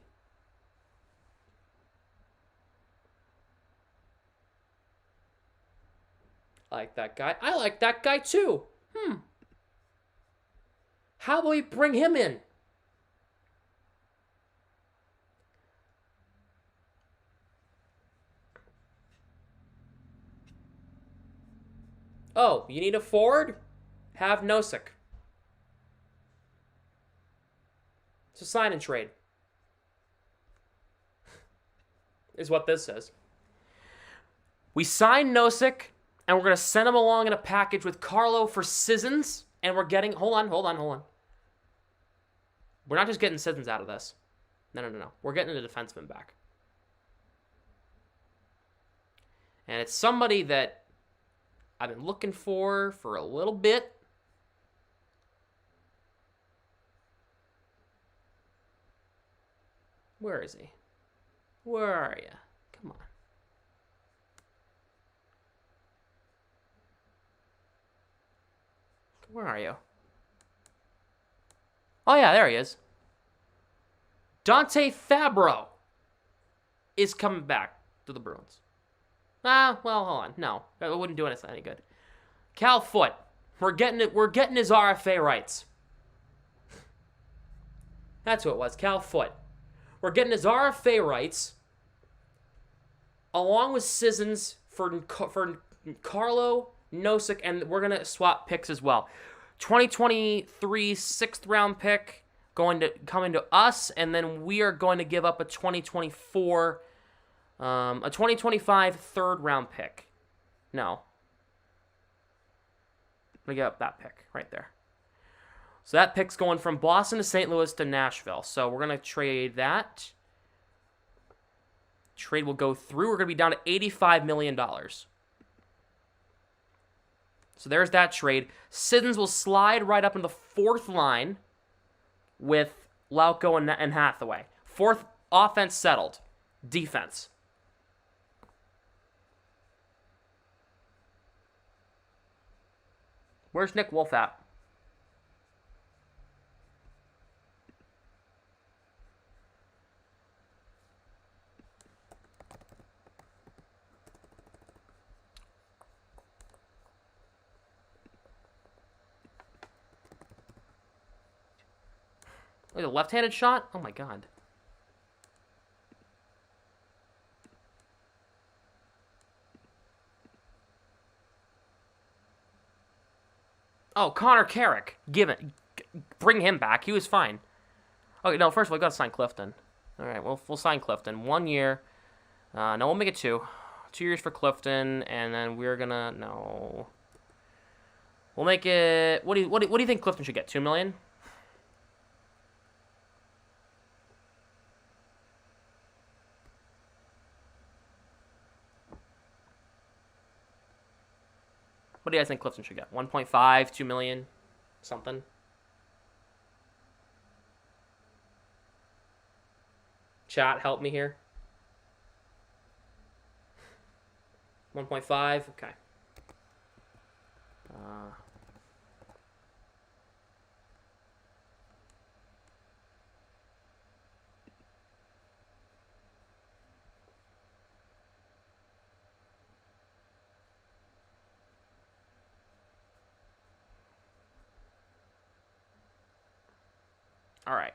I like that guy. I like that guy too. How will we bring him in? Oh, you need a forward? Have Nosek. It's a sign and trade. Is what this says. We signed Nosek, and we're going to send him along in a package with Carlo for Sissons, and we're getting... Hold on. We're not just getting Sissons out of this. No. We're getting a defenseman back. And it's somebody that I've been looking for a little bit. Where is he? Where are you? Come on. Where are you? Oh, yeah, there he is. Dante Fabro is coming back to the Bruins. Well, hold on. No, that wouldn't do anything any good. Cal Foote. We're getting his RFA rights. That's who it was, Cal Foote. We're getting his RFA rights along with Sissons for Carlo, Nosek, and we're going to swap picks as well. 2023 6th-round pick coming to us, and then we are going to give up a 2024, a 2025 3rd-round pick. No. I'm going to give up that pick right there. So that pick's going from Boston to St. Louis to Nashville. So we're going to trade that. Trade will go through. We're going to be down to $85 million. So there's that trade. Sissons will slide right up into the 4th line with Lauko and Hathaway. 4th, offense settled. Defense. Where's Nick Wolf at? Wait, a left-handed shot? Oh my god. Oh, Connor Carrick. Bring him back. He was fine. Okay, no, first of all, we got to sign Clifton. All right, we'll sign Clifton. 1 year. No, we'll make it 2. 2 years for Clifton, and then we're gonna... No. We'll make it... What do you think Clifton should get? $2 million? What do you guys think Clifton should get? 1.5, 2 million, something? Chat, help me here. 1.5, okay. All right.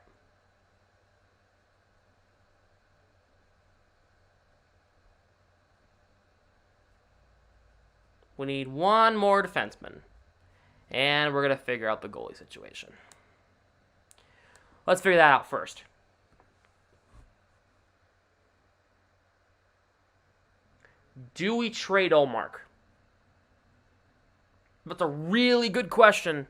We need one more defenseman. And we're going to figure out the goalie situation. Let's figure that out first. Do we trade Olmark? That's a really good question.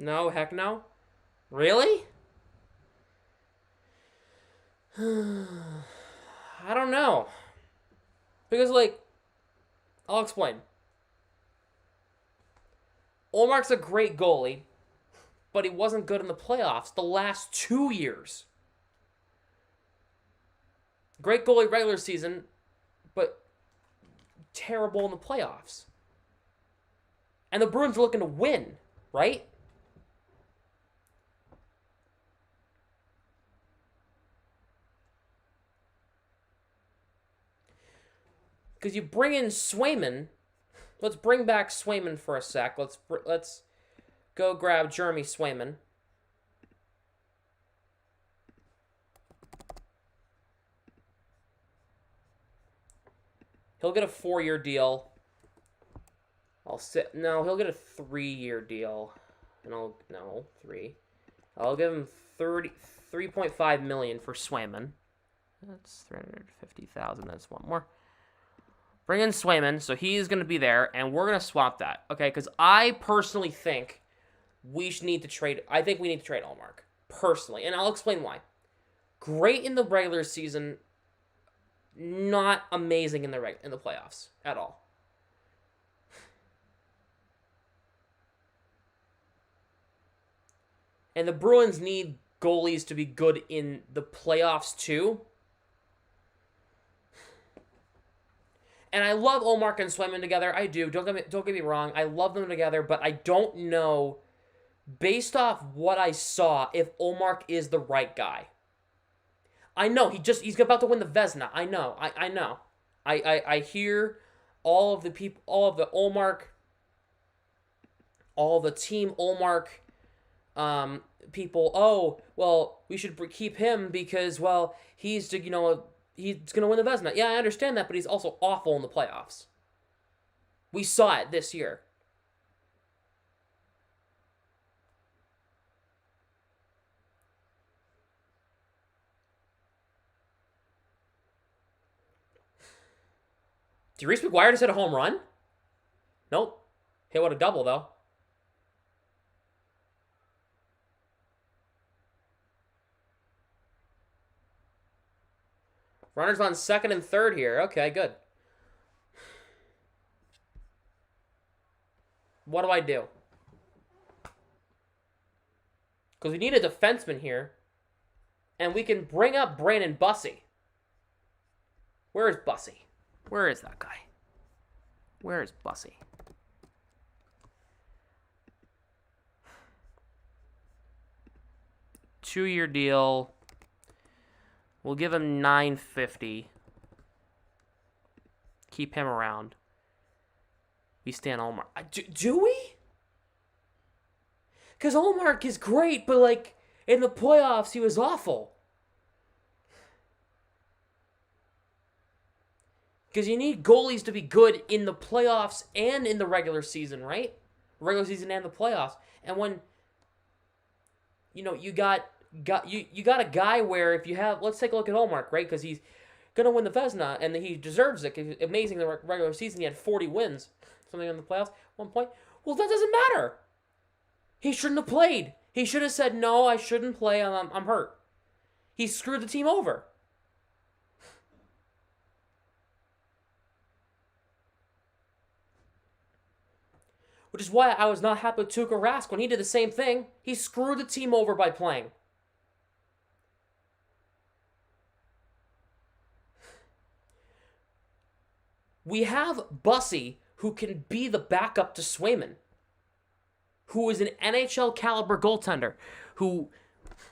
No, heck no. Really? I don't know. Because, like, I'll explain. Olmark's a great goalie, but he wasn't good in the playoffs the last 2 years. Great goalie regular season, but terrible in the playoffs. And the Bruins are looking to win, right? Because you bring in Swayman. Let's bring back Swayman for a sec. Let's go grab Jeremy Swayman. He'll get a 4-year deal. He'll get a 3-year deal. And 3. I'll give him $3.5 million for Swayman. That's $350,000. That's one more. Bring in Swayman, so he's going to be there, and we're going to swap that, okay? Because I personally think we need to trade. I think we need to trade Olmark, personally, and I'll explain why. Great in the regular season, not amazing in the playoffs at all. And the Bruins need goalies to be good in the playoffs too. And I love Olmark and Swayman together. I do. Don't get me wrong. I love them together, but I don't know, based off what I saw, if Olmark is the right guy. I know he's about to win the Vezina. I know. I know. I hear all of the people, all of the Olmark, all the team Olmark people. Oh, well, we should keep him because, well, he's going to win the Vezina. Yeah, I understand that, but he's also awful in the playoffs. We saw it this year. Did Reese McGuire just hit a home run? Nope. Hit with a double, though. Runners on second and third here. Okay, good. What do I do? Because we need a defenseman here. And we can bring up Brandon Bussey. Where is Bussey? Where is that guy? Where is Bussey? Two-year deal. We'll give him $950. Keep him around. We stand Olmark. Do we? Because Olmark is great, but, like, in the playoffs, he was awful. Because you need goalies to be good in the playoffs and in the regular season, right? Regular season and the playoffs. And when, you got a guy where if you have, let's take a look at Olmark, right? Because he's going to win the Vezina, and he deserves it. He's amazing in the regular season. He had 40 wins, something in the playoffs at one point. Well, that doesn't matter. He shouldn't have played. He should have said, no, I shouldn't play. I'm hurt. He screwed the team over. Which is why I was not happy with Tuukka Rask when he did the same thing. He screwed the team over by playing. We have Bussey, who can be the backup to Swayman, who is an NHL caliber goaltender, who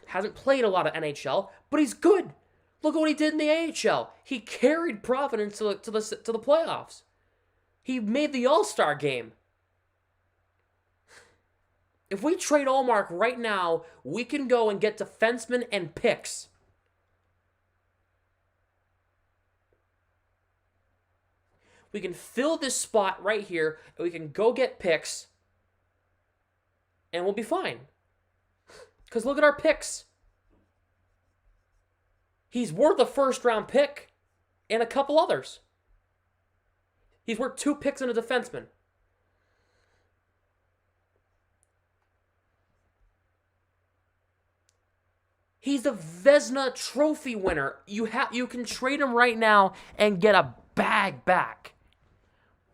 hasn't played a lot of NHL, but he's good. Look at what he did in the AHL. He carried Providence to the playoffs. He made the All-Star game. If we trade Allmark right now, we can go and get defensemen and picks. We can fill this spot right here, and we can go get picks, and we'll be fine. Because look at our picks. He's worth a first-round pick and a couple others. He's worth 2 picks and a defenseman. He's the Vezina Trophy winner. You can trade him right now and get a bag back.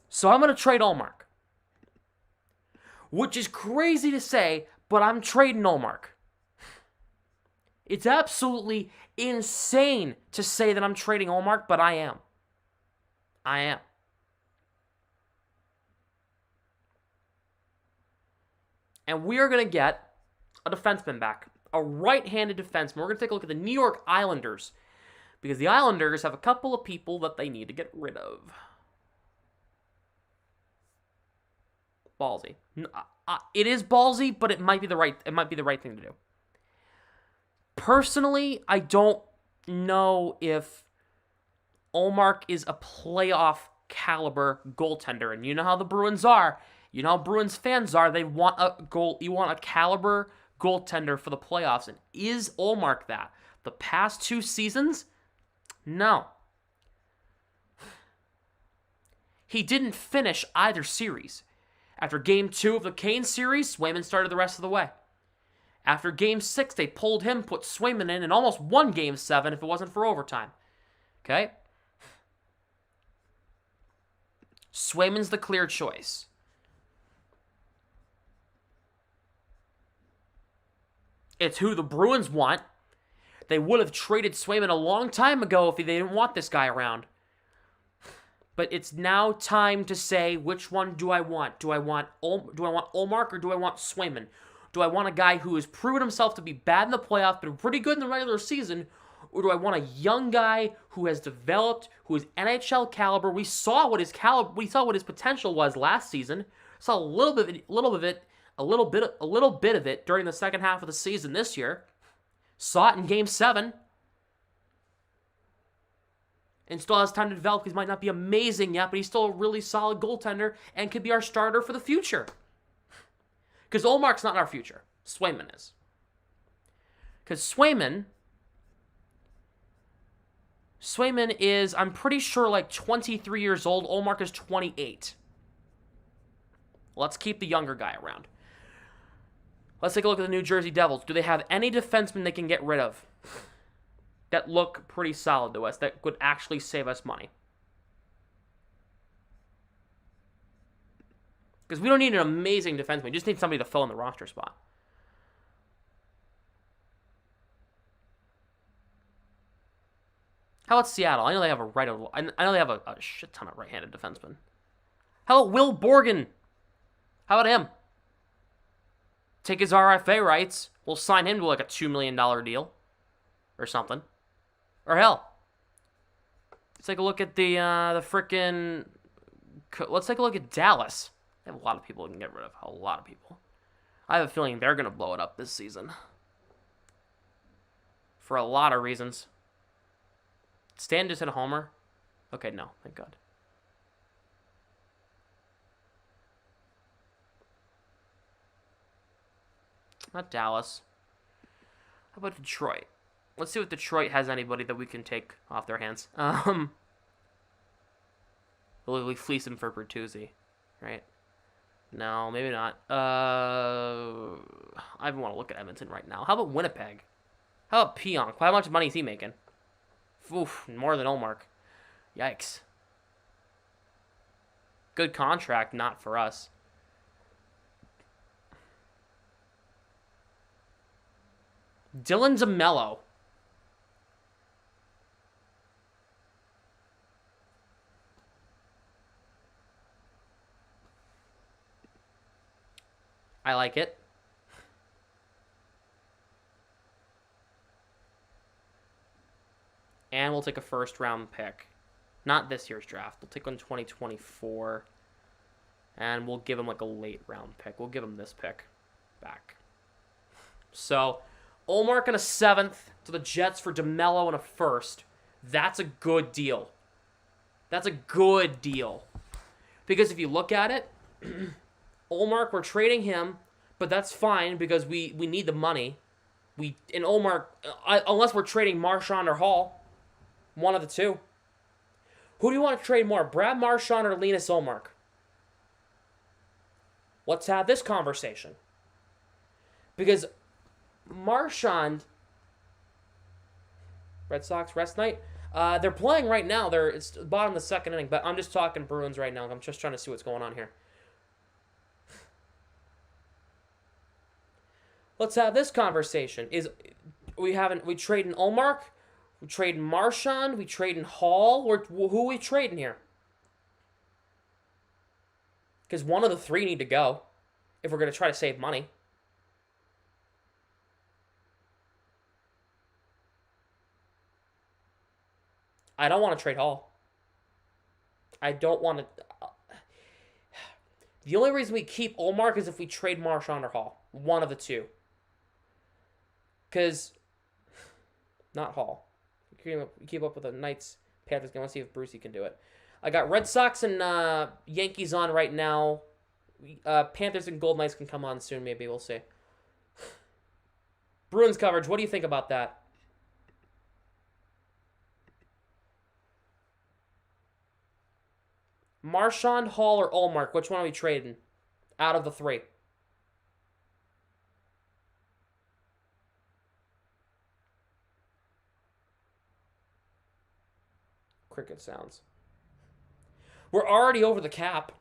So I'm going to trade Allmark. Which is crazy to say, but I'm trading Allmark. It's absolutely insane to say that I'm trading Allmark, but I am. I am. And we are going to get a defenseman back. A right-handed defenseman. We're going to take a look at the New York Islanders. Because the Islanders have a couple of people that they need to get rid of. Ballsy. It is ballsy, but it might be the right thing to do. Personally, I don't know if Allmark is a playoff caliber goaltender. And you know how the Bruins are. You know how Bruins fans are. They want a goal. You want a caliber goaltender for the playoffs. And is Allmark that? The past 2 seasons? No. He didn't finish either series. After Game 2 of the Kane series, Swayman started the rest of the way. After Game 6, they pulled him, put Swayman in, and almost won Game 7 if it wasn't for overtime. Okay? Swayman's the clear choice. It's who the Bruins want. They would have traded Swayman a long time ago if they didn't want this guy around. But it's now time to say, which one do I want? Do I want Allmark or do I want Swayman? Do I want a guy who has proven himself to be bad in the playoffs, but pretty good in the regular season? Or do I want a young guy who has developed, who is NHL caliber? We saw what his potential was last season. Saw a little bit of it during the second half of the season this year. Saw it in Game 7. And still has time to develop because he might not be amazing yet, but he's still a really solid goaltender and could be our starter for the future. Because Allmark's not our future. Swayman is. Because Swayman is, I'm pretty sure, like 23 years old. Allmark is 28. Let's keep the younger guy around. Let's take a look at the New Jersey Devils. Do they have any defensemen they can get rid of that look pretty solid to us, that could actually save us money? Because we don't need an amazing defenseman. We just need somebody to fill in the roster spot. How about Seattle? I know they have a shit ton of right-handed defensemen. How about Will Borgen? How about him? Take his RFA rights. We'll sign him to like a $2 million deal or something. Or hell, let's take a look at the frickin'. Let's take a look at Dallas. They have a lot of people we can get rid of. A lot of people. I have a feeling they're going to blow it up this season. For a lot of reasons. Stan just hit a homer. Okay, no. Thank God. Not Dallas. How about Detroit? Let's see if Detroit has anybody that we can take off their hands. Will we fleece him for Bertuzzi? Right? No, maybe not. I even want to look at Edmonton right now. How about Winnipeg? How about Pionk? How much money is he making? Oof, more than Allmark. Yikes. Good contract, not for us. Dylan DeMello. I like it. And we'll take a first-round pick. Not this year's draft. We'll take one 2024. And we'll give him like a late round pick. We'll give him this pick back. So, Olmark and a 7th to the Jets for DeMello and a 1st. That's a good deal. That's a good deal. Because if you look at it, Olmark, we're trading him, but that's fine because we need the money. In Olmark, unless we're trading Marchand or Hall, one of the two. Who do you want to trade more, Brad Marchand or Linus Olmark? Let's have this conversation. Because Marchand, Red Sox rest night, they're playing right now. It's the bottom of the 2nd inning, but I'm just talking Bruins right now. I'm just trying to see what's going on here. Let's have this conversation. We trading Olmark, we trading Marchand, we trading Hall. Who are we trading here? Because one of the 3 need to go if we're going to try to save money. I don't want to trade Hall. I don't want to... The only reason we keep Olmark is if we trade Marchand or Hall. One of the two. Because... Not Hall. Keep up with the Knights, Panthers. I want to see if Brucey can do it. I got Red Sox and Yankees on right now. Panthers and Gold Knights can come on soon, maybe. We'll see. Bruins coverage. What do you think about that? Marchand, Hall, or Olmark? Which one are we trading out of the 3? Cricket sounds. We're already over the cap.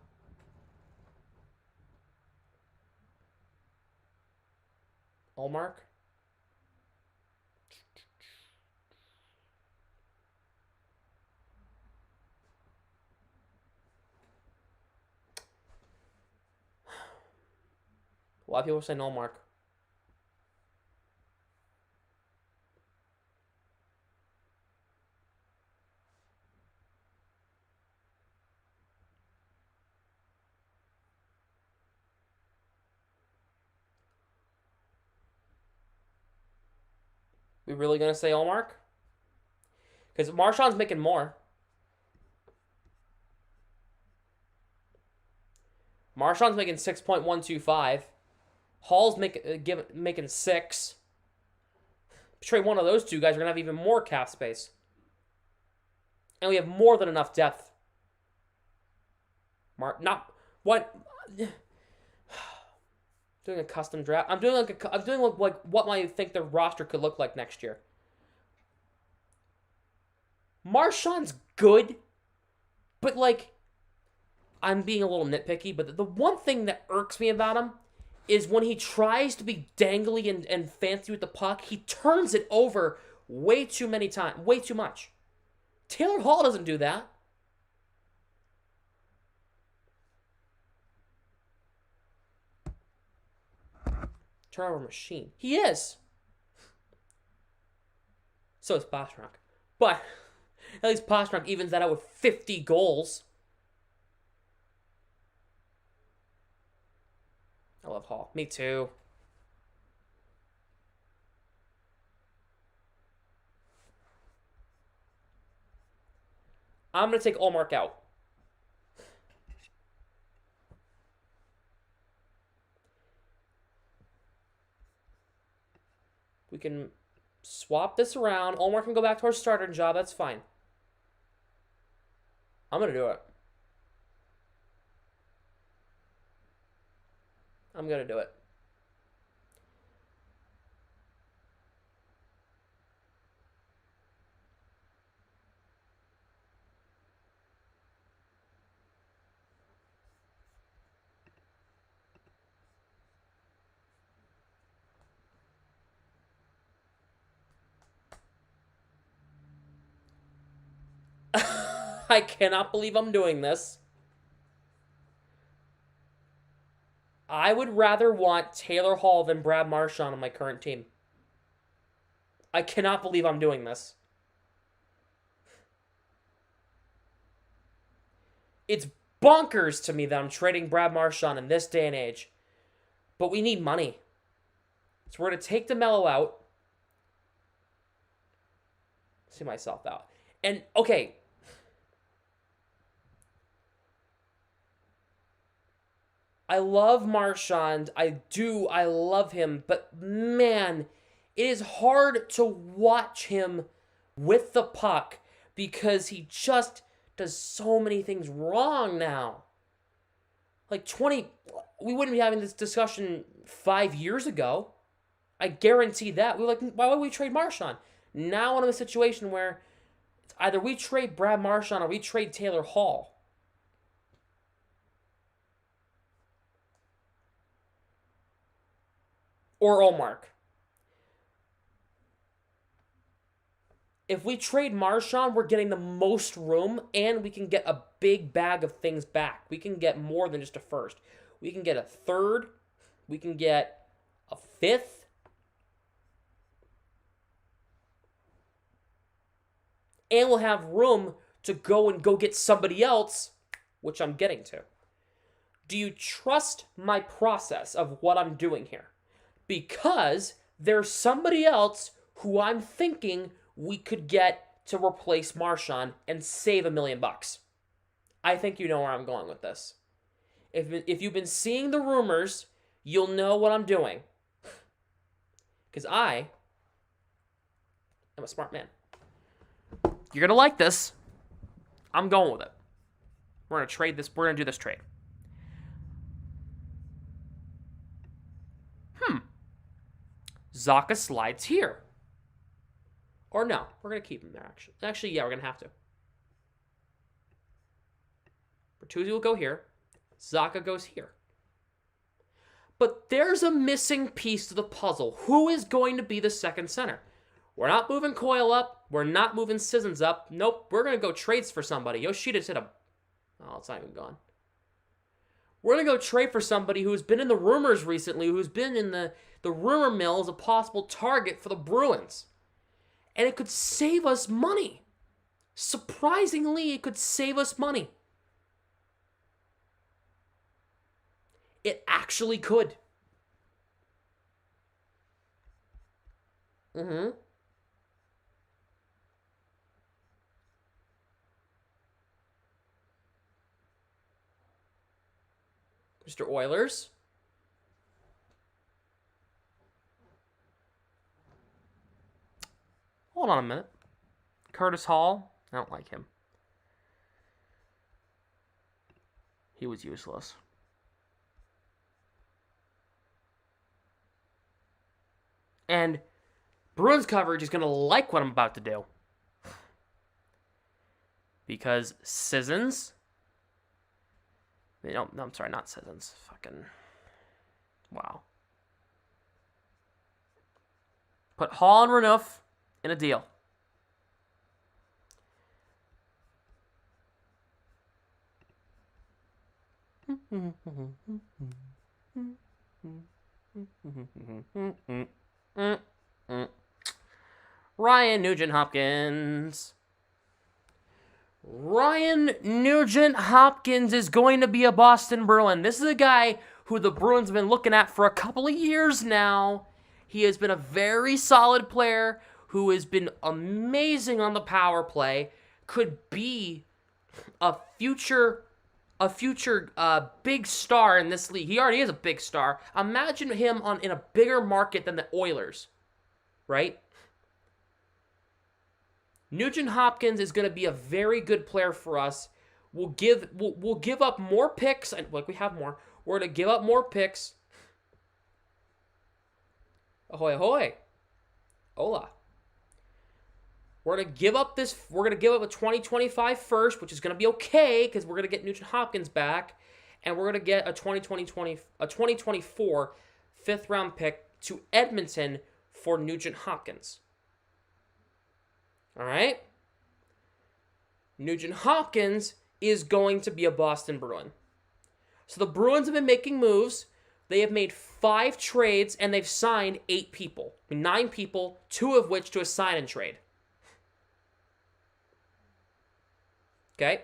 Olmark? A lot of people are saying Olmark. We really gonna say Olmark? Because Marchand's making more. Marchand's making 6.125. Hall's making 6. Trade one of those two guys, we're gonna have even more cap space. And we have more than enough depth. Doing a custom draft. I'm doing like what I think the roster could look like next year. Marchand's good, but like I'm being a little nitpicky, but the one thing that irks me about him is when he tries to be dangly and fancy with the puck, he turns it over way too many times, way too much. Taylor Hall doesn't do that. Turnover machine. He is. So is Pastrnak. But at least Pastrnak evens that out with 50 goals. I love Hall. Me too. I'm going to take Olmark out. We can swap this around. Olmark can go back to our starter job. That's fine. I'm going to do it. I'm going to do it. I cannot believe I'm doing this. I would rather want Taylor Hall than Brad Marchand on my current team. I cannot believe I'm doing this. It's bonkers to me that I'm trading Brad Marchand in this day and age. But we need money. So we're going to take DeMello out. See myself out. And, okay. I love Marchand. I love him. But, man, it is hard to watch him with the puck because he just does so many things wrong now. Like, we wouldn't be having this discussion 5 years ago. I guarantee that. We were like, why would we trade Marchand? Now I'm in a situation where it's either we trade Brad Marchand or we trade Taylor Hall. Or Olmark. If we trade Marchand, we're getting the most room, and we can get a big bag of things back. We can get more than just a first. We can get a third. We can get a fifth. And we'll have room to go get somebody else, which I'm getting to. Do you trust my process of what I'm doing here? Because there's somebody else who I'm thinking we could get to replace Marchand and save $1 million. I think you know where I'm going with this. If you've been seeing the rumors, you'll know what I'm doing. Because I am a smart man. You're going to like this. I'm going with it. We're going to trade this. We're going to do this trade. Zacha slides here. Or no, we're going to keep him there, actually. Actually, yeah, we're going to have to. Bertuzzi will go here. Zacha goes here. But there's a missing piece to the puzzle. Who is going to be the second center? We're not moving Coyle up. We're not moving Sissons up. Nope, we're going to go trades for somebody. Yoshida's hit a... Oh, it's not even gone. We're going to go trade for somebody who's been in the rumors recently, who's been in the rumor mill as a possible target for the Bruins. And it could save us money. Surprisingly, it could save us money. It actually could. Mr. Oilers. Hold on a minute. Curtis Hall. I don't like him. He was useless. And Bruins coverage is going to like what I'm about to do. Because Sissons... No, I'm sorry, not Sissons. Fucking... Wow. Put Hall and Renouf in a deal. Ryan Nugent-Hopkins. Ryan Nugent-Hopkins is going to be a Boston Bruin. This is a guy who the Bruins have been looking at for a couple of years now. He has been a very solid player who has been amazing on the power play. Could be a future big star in this league. He already is a big star. Imagine him in a bigger market than the Oilers, right? Nugent-Hopkins is going to be a very good player for us. We'll give up more picks, and like we have more. We're going to give up more picks. Ahoy, ahoy. Hola. We're going to give up a 2025 first, which is going to be okay because we're going to get Nugent-Hopkins back, and we're going to get a 2024 fifth round pick to Edmonton for Nugent-Hopkins. All right? Nugent-Hopkins is going to be a Boston Bruin. So the Bruins have been making moves. They have made 5 trades, and they've signed 8 people. 9 people, 2 of which to a sign and trade. Okay?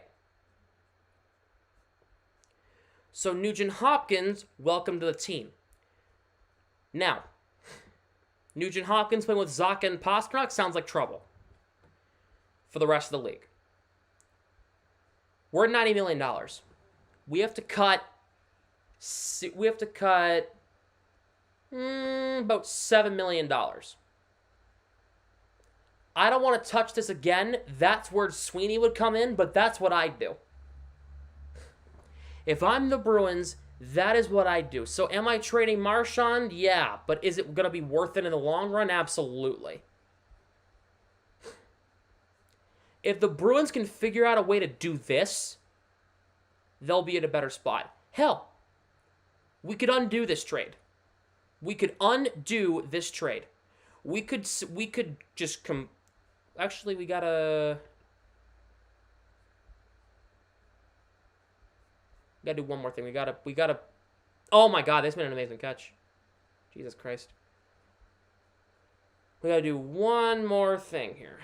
So Nugent Hopkins, welcome to the team. Now, Nugent Hopkins playing with Zacha and Pastrnak sounds like trouble for the rest of the league. We're at $90 million. We have to cut about $7 million. I don't want to touch this again. That's where Sweeney would come in, but that's what I'd do. If I'm the Bruins, that is what I'd do. So am I trading Marchand? Yeah, but is it going to be worth it in the long run? Absolutely. If the Bruins can figure out a way to do this, they'll be at a better spot. Hell, we could undo this trade. We could undo this trade. We could just come. Actually, we gotta do one more thing. We gotta. Oh my God, this made an amazing catch. Jesus Christ. We gotta do one more thing here.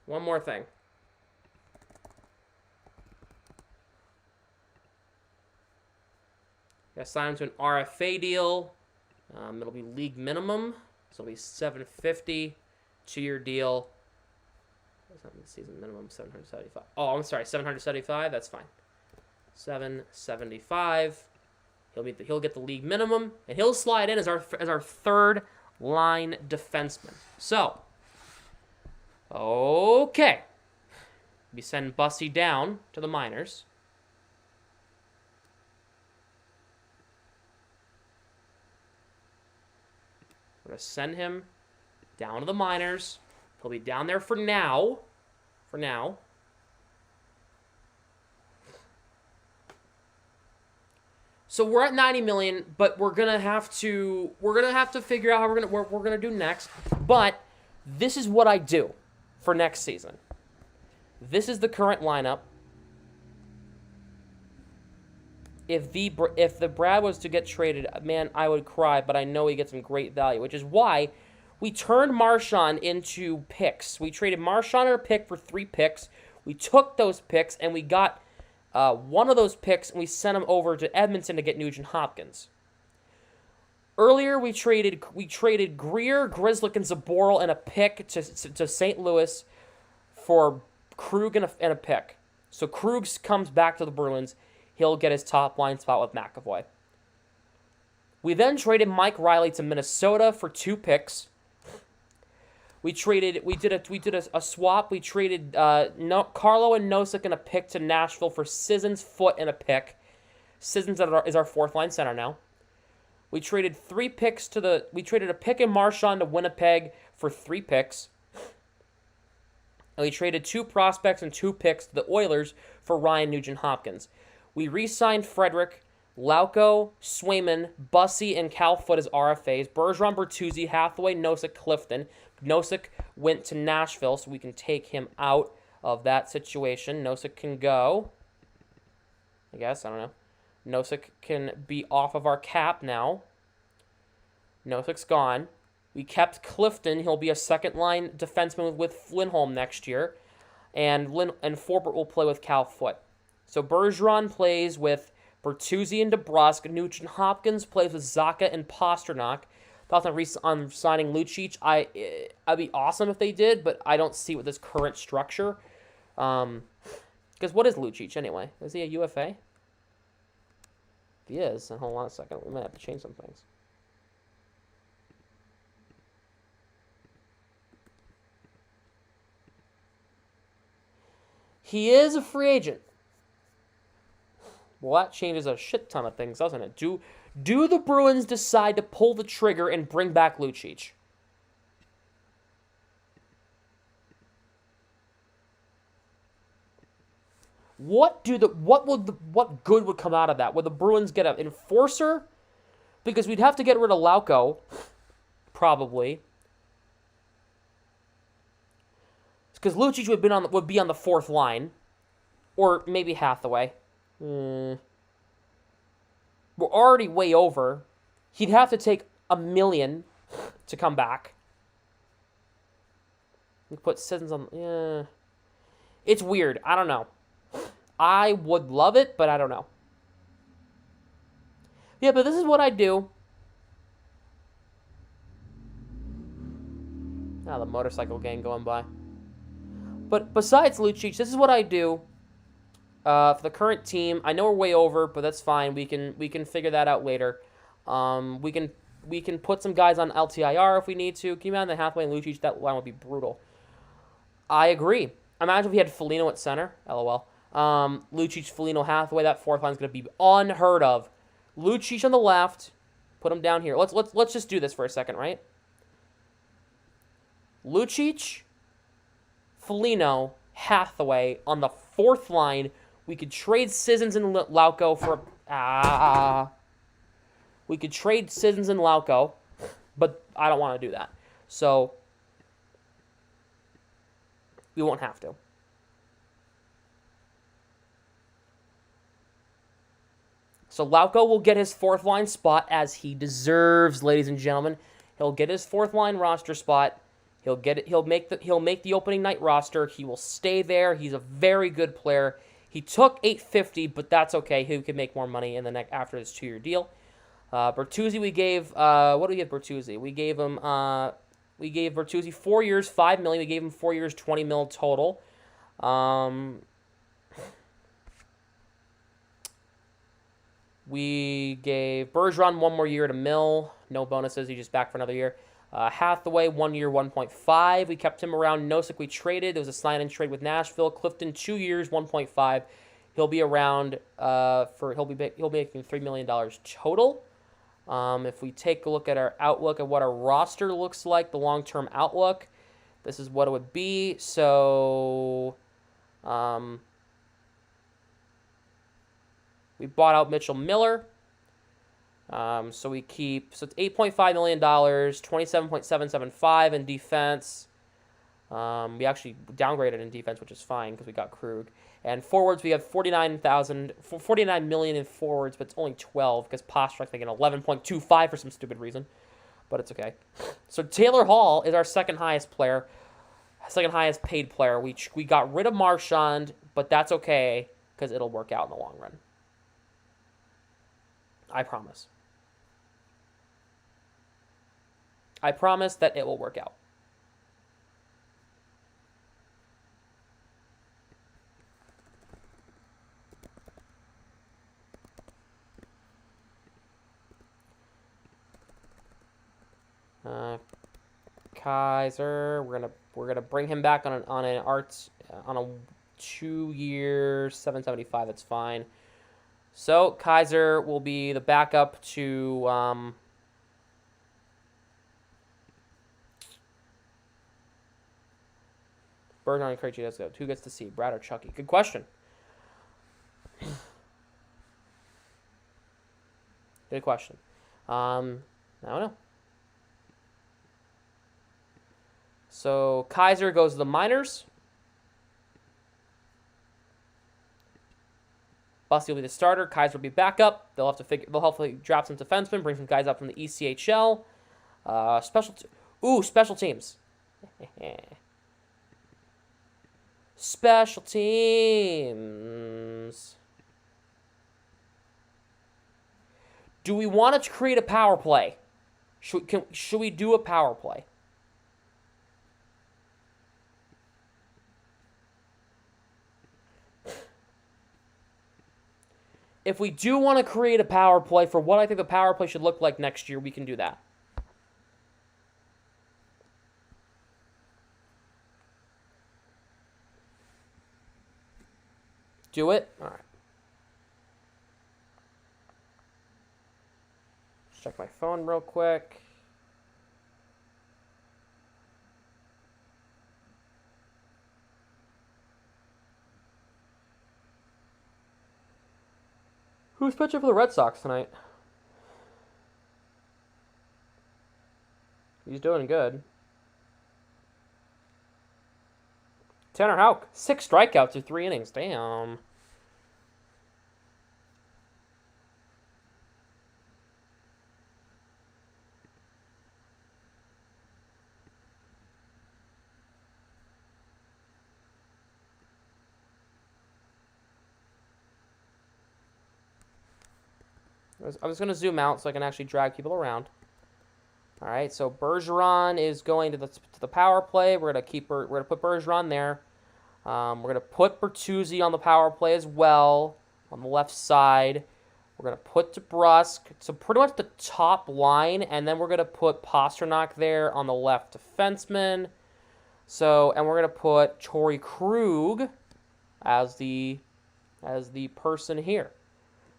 One more thing. Got signed to an RFA deal. It'll be league minimum, so it'll be $750, 2-year deal. That's not the season minimum, $775. Oh, I'm sorry, $775. That's fine. $775. He'll get the league minimum, and he'll slide in as our third line defenseman. So, okay, we send Bussy down to the minors. We're going to send him down to the minors. He'll be down there for now. So we're at $90 million, but we're gonna have to figure out how we're gonna do next. But this is what I do for next season. This is the current lineup. If the Brad was to get traded, man, I would cry, but I know he gets some great value, which is why we turned Marchand into picks. We traded Marchand and a pick for 3 picks. We took those picks, and we got one of those picks, and we sent him over to Edmonton to get Nugent Hopkins. Earlier, we traded Greer, Grzelcyk, and Zaboral and a pick to St. Louis for Krug and a pick. So Krug comes back to the Bruins. He'll get his top line spot with McAvoy. We then traded Mike Riley to Minnesota for 2 picks. We did a swap. We traded Carlo and Nosek and a pick to Nashville for Sissons, Foot, and a pick. Sissons is our 4th line center now. We traded 3 picks we traded a pick in Marchand to Winnipeg for 3 picks. And we traded 2 prospects and 2 picks to the Oilers for Ryan Nugent-Hopkins. We re-signed Frederick, Lauko, Swayman, Bussy, and Cal Foote as RFAs. Bergeron, Bertuzzi, Hathaway, Nosek, Clifton. Nosek went to Nashville, so we can take him out of that situation. Nosek can go. I guess, I don't know. Nosek can be off of our cap now. Nosek's gone. We kept Clifton. He'll be a second-line defenseman with Lindholm next year. And Forbort will play with Cal Foote. So Bergeron plays with Bertuzzi and DeBrusk. Nugent Hopkins plays with Zacha and Pastrnak. Thoughts on signing Lucic? I'd be awesome if they did, but I don't see with this current structure. Because what is Lucic anyway? Is he a UFA? If he is, then hold on a second. We might have to change some things. He is a free agent. Well, that changes a shit ton of things, doesn't it? Do the Bruins decide to pull the trigger and bring back Lucic? What good would come out of that? Would the Bruins get an enforcer? Because we'd have to get rid of Lauko, probably. Because Lucic would be on the 4th line, or maybe Hathaway. We're already way over. He'd have to take $1 million to come back. We put Sissons on. Yeah. It's weird. I don't know. I would love it, but I don't know. Yeah, but this is what I do. Ah, the motorcycle gang going by. But besides Lucic, this is what I do for the current team. I know we're way over, but that's fine. We can figure that out later. We can put some guys on LTIR if we need to. Can you imagine the Hathaway and Lucic? That line would be brutal. I agree. Imagine if we had Foligno at center. LOL. Lucic, Foligno, Hathaway. That fourth line is going to be unheard of. Lucic on the left. Put him down here. Let's just do this for a second, right? Lucic, Foligno, Hathaway on the fourth line. We could trade Sissons and Lauko for we could trade Sissons and Lauko, but I don't want to do that. So we won't have to. So Lauko will get his fourth line spot as he deserves, ladies and gentlemen. He'll get his fourth line roster spot. He'll get it. He'll make the opening night roster. He will stay there. He's a very good player. He took $850, but that's okay. He could make more money in the next after his 2-year deal. Bertuzzi, we gave what do we give Bertuzzi? We gave Bertuzzi 4 years, $5 million. We gave him 4 years, $20 million total. We gave Bergeron 1 more year at $1 million. No bonuses. He's just back for another year. Hathaway, 1 year, 1.5. We kept him around. Nosek, we traded. There was a sign-in trade with Nashville. Clifton, 2 years, 1.5. He'll be around he'll be making $3 million total. If we take a look at our outlook at what our roster looks like, the long-term outlook, this is what it would be. So, we bought out Mitchell Miller. So it's $8.5 million, $27.775 in defense. We actually downgraded in defense, which is fine because we got Krug. And forwards, we have $49 million in forwards, but it's only 12 because Pastrak's making 11.25 for some stupid reason. But it's okay. So Taylor Hall is our second highest paid player. We got rid of Marchand, but that's okay because it'll work out in the long run. I promise. I promise that it will work out. Kaiser, we're gonna bring him back on a 2-year $775. That's fine. So Kaiser will be the backup to Bergeron and Krejci. Let's go. Who gets to see, Brad or Chucky? Good question. Good question. I don't know. So Kaiser goes to the minors. Busty will be the starter. Kaiser will be backup. They'll hopefully drop some defensemen, bring some guys up from the ECHL. Special teams. Special teams. Do we want to create a power play? Should we do a power play? If we do want to create a power play for what I think the power play should look like next year, we can do that. Do it? All right. Let's check my phone real quick. Who's pitching for the Red Sox tonight? He's doing good. Tanner Houck, 6 strikeouts through 3 innings. Damn. I was going to zoom out so I can actually drag people around. All right, so Bergeron is going to the power play. We're going to put Bergeron there. We're going to put Bertuzzi on the power play as well on the left side. We're going to put DeBrusk, so pretty much the top line, and then we're going to put Pastrnak there on the left defenseman. So, and we're going to put Torrey Krug as the person here.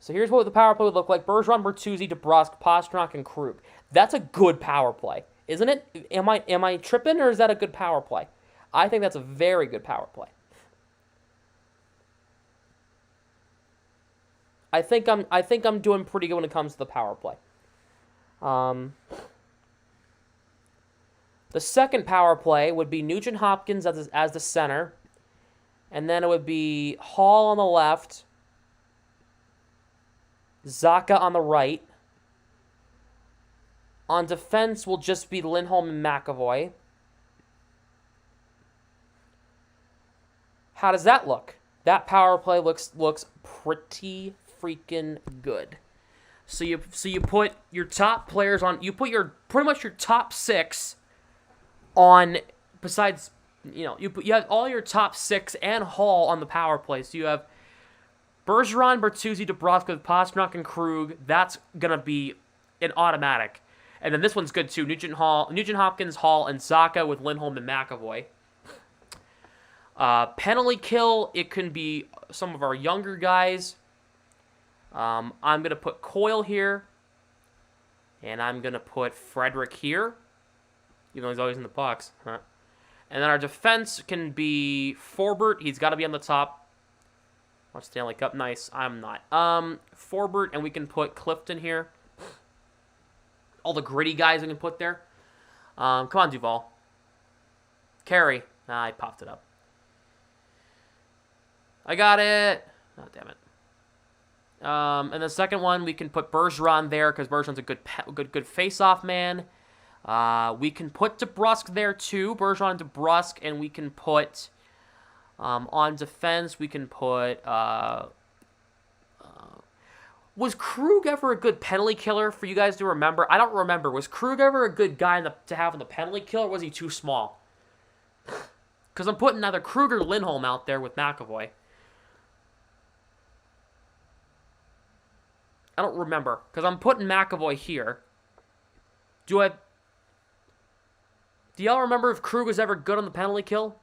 So here's what the power play would look like. Bergeron, Bertuzzi, DeBrusk, Pastrnak, and Krug. That's a good power play, isn't it? Am I tripping, or is that a good power play? I think that's a very good power play. I think I'm doing pretty good when it comes to the power play. The second power play would be Nugent Hopkins as the center, and then it would be Hall on the left, Zacha on the right. On defense will just be Lindholm and McAvoy. How does that look? That power play looks pretty freaking good. So you put your top players on. You put pretty much your top 6 on. Besides, you have all your top 6 and Hall on the power play. So you have Bergeron, Bertuzzi, DeBrusk with Pastrnak and Krug. That's gonna be an automatic. And then this one's good too. Nugent Hopkins, Hall, and Zacha with Lindholm and McAvoy. Penalty kill, it can be some of our younger guys. I'm going to put Coyle here. And I'm going to put Frederick here. Even though he's always in the box. Huh. And then our defense can be Forbert. He's got to be on the top. Watch Stanley Cup. Nice. I'm not. Forbert, and we can put Clifton here. All the gritty guys we can put there. Come on, Duval. Carey. Nah, I popped it up. I got it. Oh, damn it. And the second one, we can put Bergeron there because Bergeron's a good face-off man. We can put DeBrusk there too. Bergeron and DeBrusk, and we can put on defense. We can put. Was Krug ever a good penalty killer for you guys to remember? I don't remember. Was Krug ever a good guy to have in the penalty kill, or was he too small? Because I'm putting either Krug or Lindholm out there with McAvoy. I don't remember, because I'm putting McAvoy here. Do y'all remember if Krug was ever good on the penalty kill?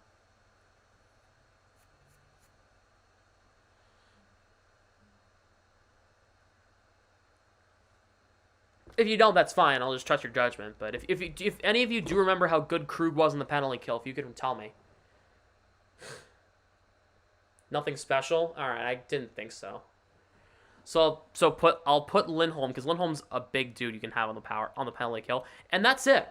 If you don't, that's fine. I'll just trust your judgment. But if any of you do remember how good Krug was in the penalty kill, if you could tell me. Nothing special? All right, I didn't think so. So I'll put Lindholm, because Lindholm's a big dude you can have on the penalty kill, and that's it.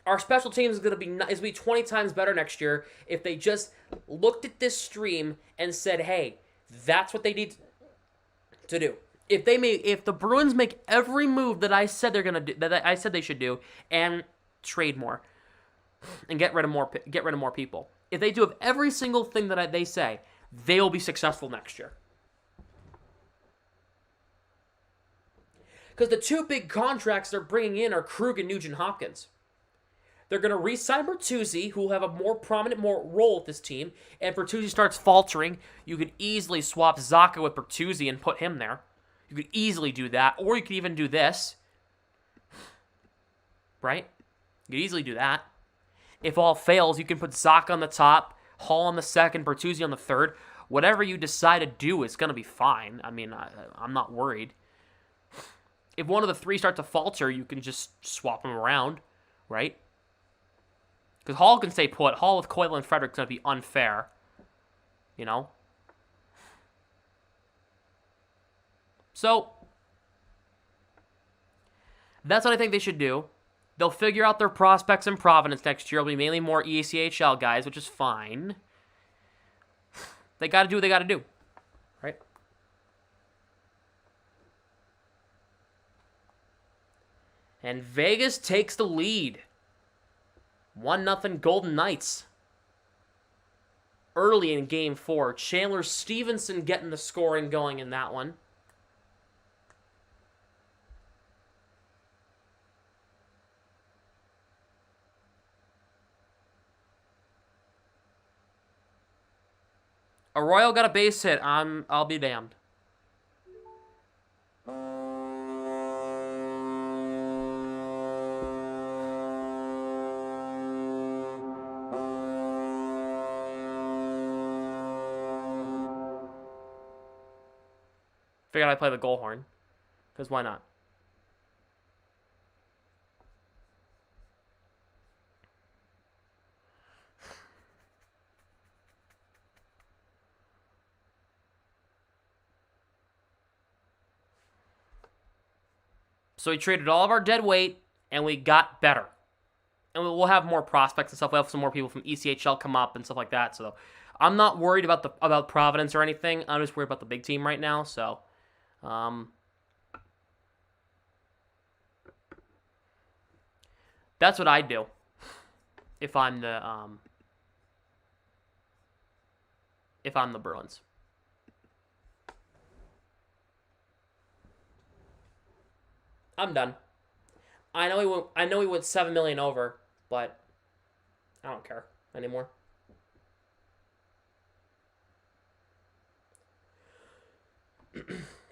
Our special teams is going to be 20 times better next year if they just looked at this stream and said, "Hey, that's what they need to do." If the Bruins make every move that I said they're gonna do, that I said they should do, and trade more, and get rid of more people. If they do every single thing that they say, they will be successful next year. Because the two big contracts they're bringing in are Krug and Nugent Hopkins. They're going to re-sign Bertuzzi, who will have a more prominent role with this team, and Bertuzzi starts faltering. You could easily swap Zacha with Bertuzzi and put him there. You could easily do that, or you could even do this. Right? You could easily do that. If all fails, you can put Zacha on the top, Hall on the second, Bertuzzi on the third. Whatever you decide to do is going to be fine. I mean, I'm not worried. If one of the three start to falter, you can just swap them around, right? Because Hall can stay put. Hall with Coyle and Frederick is going to be unfair. You know? So, that's what I think they should do. They'll figure out their prospects in Providence next year. It'll be mainly more ECHL guys, which is fine. They got to do what they got to do. Right? And Vegas takes the lead. 1-0 Golden Knights. Early in Game 4. Chandler Stevenson getting the scoring going in that one. Arroyo got a base hit. I'll be damned. Figured I'd play the goal horn. Because why not? So we traded all of our dead weight, and we got better. And we'll have more prospects and stuff. We'll have some more people from ECHL come up and stuff like that. So I'm not worried about Providence or anything. I'm just worried about the big team right now. So, that's what I'd do if I'm the Bruins. I'm done. I know we went $7 million over, but I don't care anymore.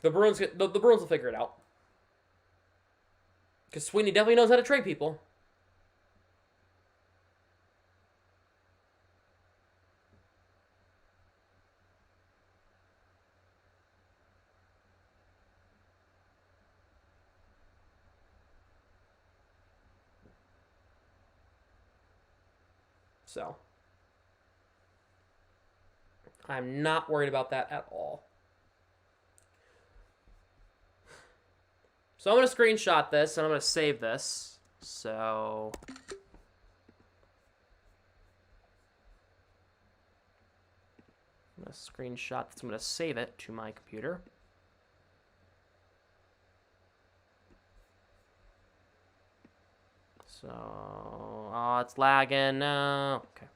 The Bruins will figure it out. Because Sweeney definitely knows how to trade people. So, I'm not worried about that at all. So I'm going to screenshot this, and I'm going to save this. So, I'm going to screenshot this. I'm going to save it to my computer. So, oh, it's lagging. No. Okay.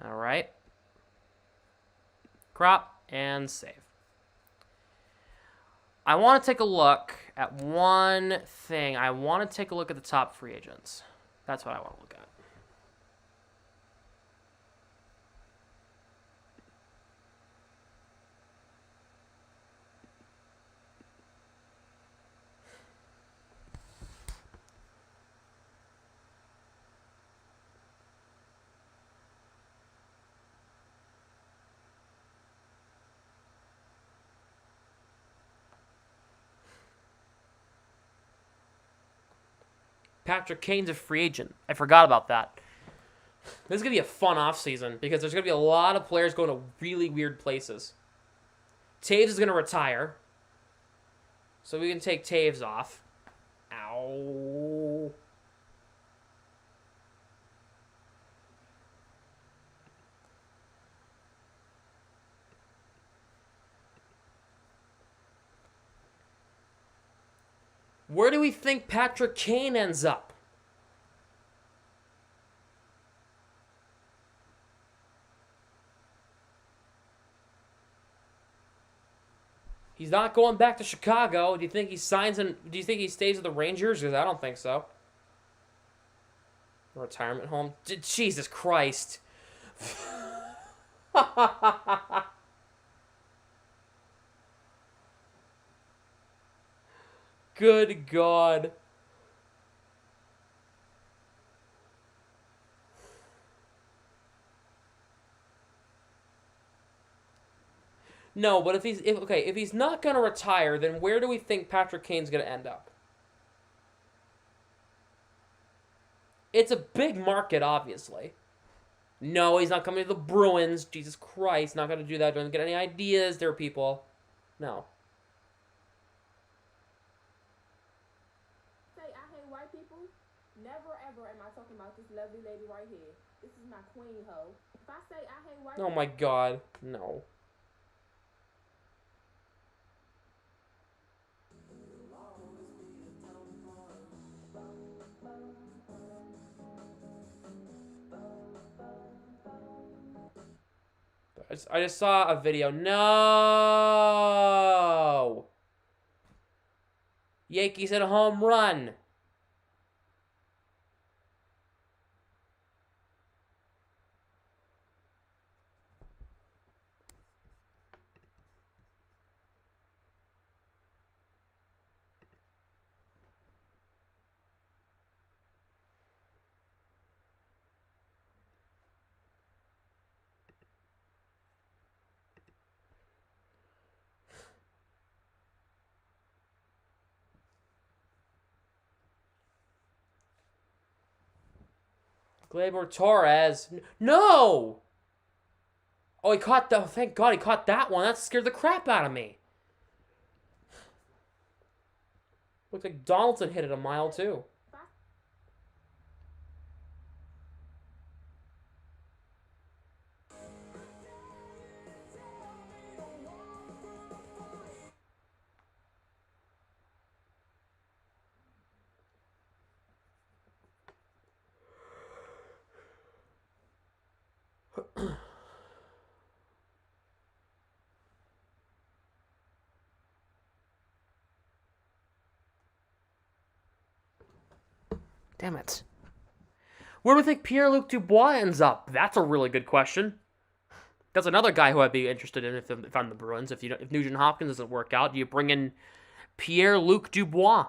All right. Crop and save. I want to take a look at one thing. I want to take a look at the top free agents. That's what I want to look at. Patrick Kane's a free agent. I forgot about that. This is going to be a fun offseason because there's going to be a lot of players going to really weird places. Taves is going to retire. So we can take Taves off. Ow. Where do we think Patrick Kane ends up? He's not going back to Chicago. Do you think he signs in? Do you think he stays with the Rangers? Because I don't think so. Retirement home. Jesus Christ. Good God. No, but if he's not gonna retire, then where do we think Patrick Kane's gonna end up? It's a big market, obviously. No, he's not coming to the Bruins. Jesus Christ, not gonna do that. Don't get any ideas there, people. No. Say I hate white people. Never ever am I talking about this lovely lady right here. This is my queen, ho. If I say I hate white Oh my God, no. I just saw a video. No! Yankees hit a home run. Gleyber Torres. No! Oh, he caught the... Thank God he caught that one. That scared the crap out of me. Looked like Donaldson hit it a mile, too. Damn it. Where do we think Pierre-Luc Dubois ends up? That's a really good question. That's another guy who I'd be interested in if I'm the Bruins. If Nugent Hopkins doesn't work out, do you bring in Pierre-Luc Dubois?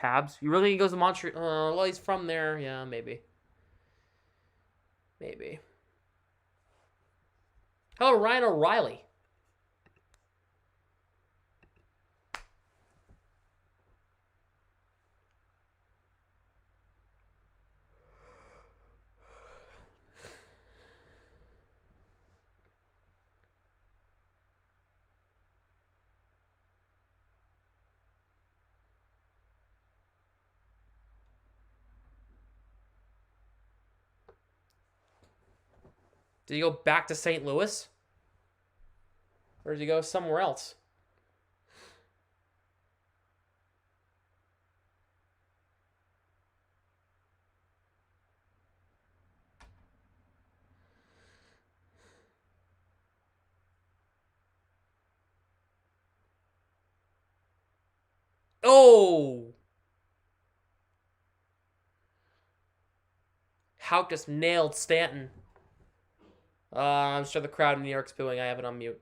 Habs? You really think he goes to Montreal? Well, he's from there. Yeah, maybe. Maybe. How about Ryan O'Reilly? Did he go back to St. Louis? Or did he go somewhere else? Oh! Houck just nailed Stanton. I'm sure the crowd in New York's booing. I have it on mute.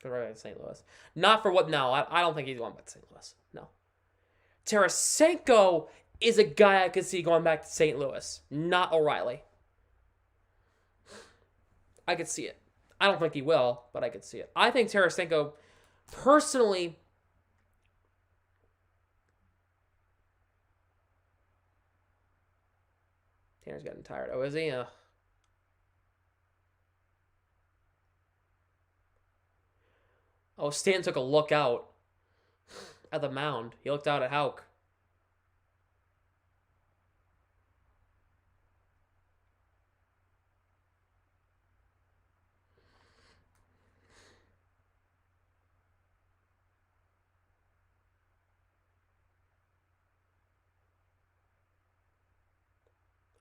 Go right back to St. Louis. Not for what? No, I don't think he's going back to St. Louis. No. Tarasenko is a guy I could see going back to St. Louis. Not O'Reilly. I could see it. I don't think he will, but I could see it. I think Tarasenko, personally... Tanner's getting tired. Oh, is he? Oh, Stanton took a look out at the mound. He looked out at Houck.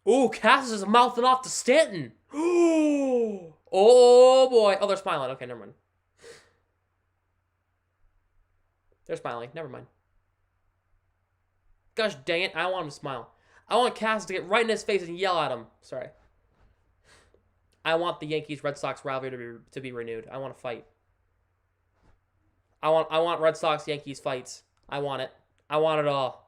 Ooh, Cass is mouthing off to Stanton. Oh boy. Oh, they're smiling. Okay, never mind. They're smiling. Never mind. Gosh dang it. I don't want him to smile. I want Cass to get right in his face and yell at him. Sorry. I want the Yankees-Red Sox rivalry to be renewed. I want to fight. I want Red Sox-Yankees fights. I want it. I want it all.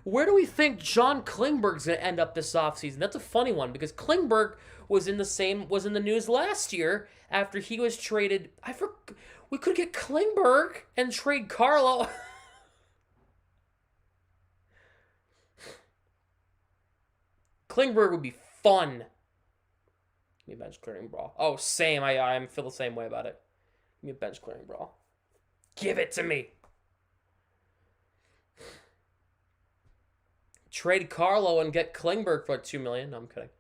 Where do we think John Klingberg's going to end up this offseason? That's a funny one because Klingberg was in the news last year after he was traded. We could get Klingberg and trade Carlo. Klingberg would be fun. Give me a bench clearing brawl. Oh, same. I feel the same way about it. Give me a bench clearing brawl. Give it to me. Trade Carlo and get Klingberg for $2 million. No, I'm kidding.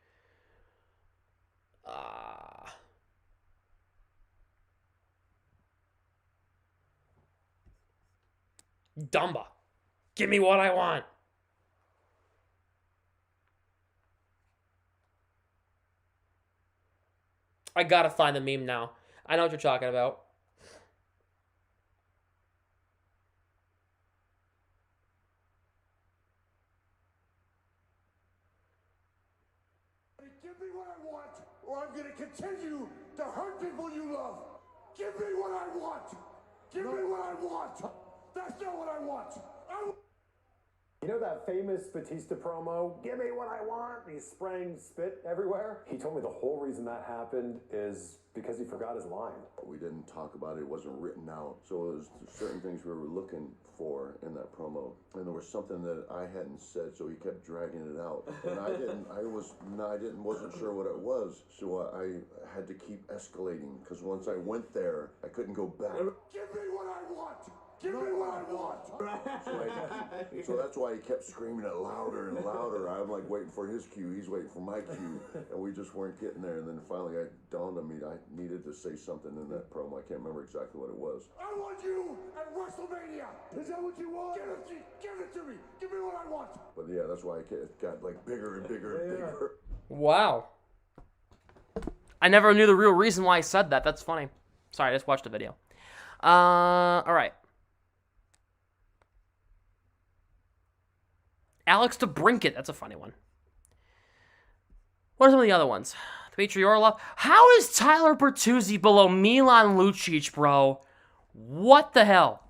Dumba. Give me what I want. I gotta find the meme now. I know what you're talking about. Give me what I want, or I'm gonna continue to hurt people you love. Give me what I want. Give me what I want. That's not what I want. You know that famous Batista promo, give me what I want, and he's spraying spit everywhere? He told me the whole reason that happened is because he forgot his line. We didn't talk about it, it wasn't written out. So there's certain things we were looking for in that promo. And there was something that I hadn't said, so he kept dragging it out. And wasn't sure what it was. So I had to keep escalating, because once I went there, I couldn't go back. Give me what I want. Give me what I want. So that's why he kept screaming it louder and louder. I'm like waiting for his cue. He's waiting for my cue. And we just weren't getting there. And then finally it dawned on me I needed to say something in that promo. I can't remember exactly what it was. I want you at WrestleMania. Is that what you want? Give it to me. Give me what I want. But yeah, that's why it got like bigger and bigger and bigger. Wow. I never knew the real reason why I said that. That's funny. Sorry, I just watched the video. All right. Alex DeBrincat. That's a funny one. What are some of the other ones? Dmitry Orlov. How is Tyler Bertuzzi below Milan Lucic, bro? What the hell?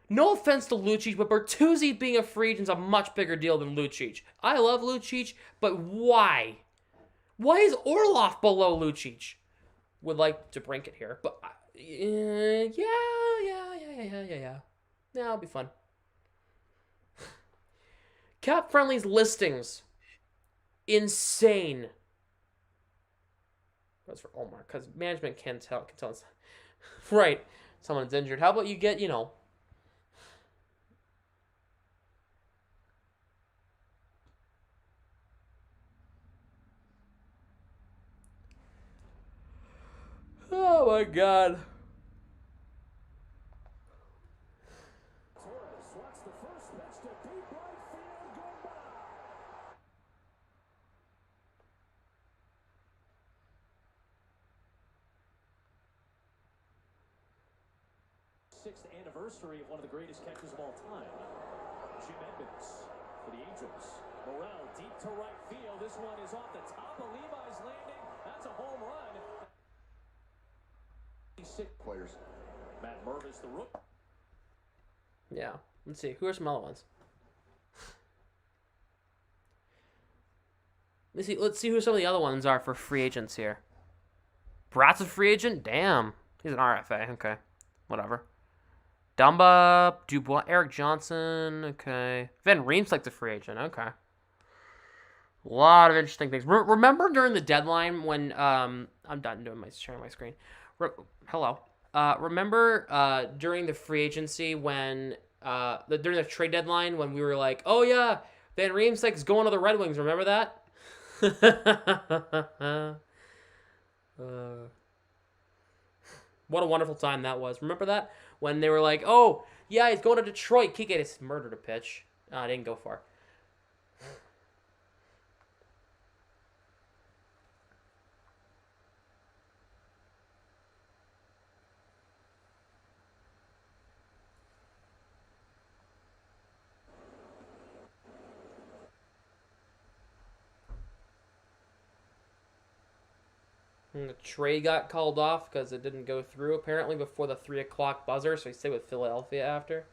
No offense to Lucic, but Bertuzzi being a free agent is a much bigger deal than Lucic. I love Lucic, but why? Why is Orlov below Lucic? Would like DeBrincat here, but yeah. Yeah, it'll be fun. Cap Friendly's listings. Insane. That's for Omar, because management can tell us. Right. Someone's injured. How about you get, Oh my god. Sixth anniversary of one of the greatest catches of all time. Jim Edmonds for the Angels. Morrell deep to right field. This one is off the top of Levi's landing. That's a home run. Six players. Matt Mervis, the rook. Yeah. Let's see. Who are some other ones? Let's see who some of the other ones are for free agents here. Brat's a free agent? Damn. He's an RFA. Okay. Whatever. Dumba, Dubois, Eric Johnson. Okay. Van Riemsdyk's a free agent. Okay. A lot of interesting things. Remember during the deadline when I'm done doing sharing my screen. Hello. Remember during the free agency when during the trade deadline when we were like, oh yeah, Van Riemsdyk's going to the Red Wings. Remember that? What a wonderful time that was. Remember that? When they were like, oh, yeah, he's going to Detroit. Kike murdered a pitch. I didn't go far. And the trade got called off because it didn't go through, apparently, before the 3 o'clock buzzer, so he stayed with Philadelphia after.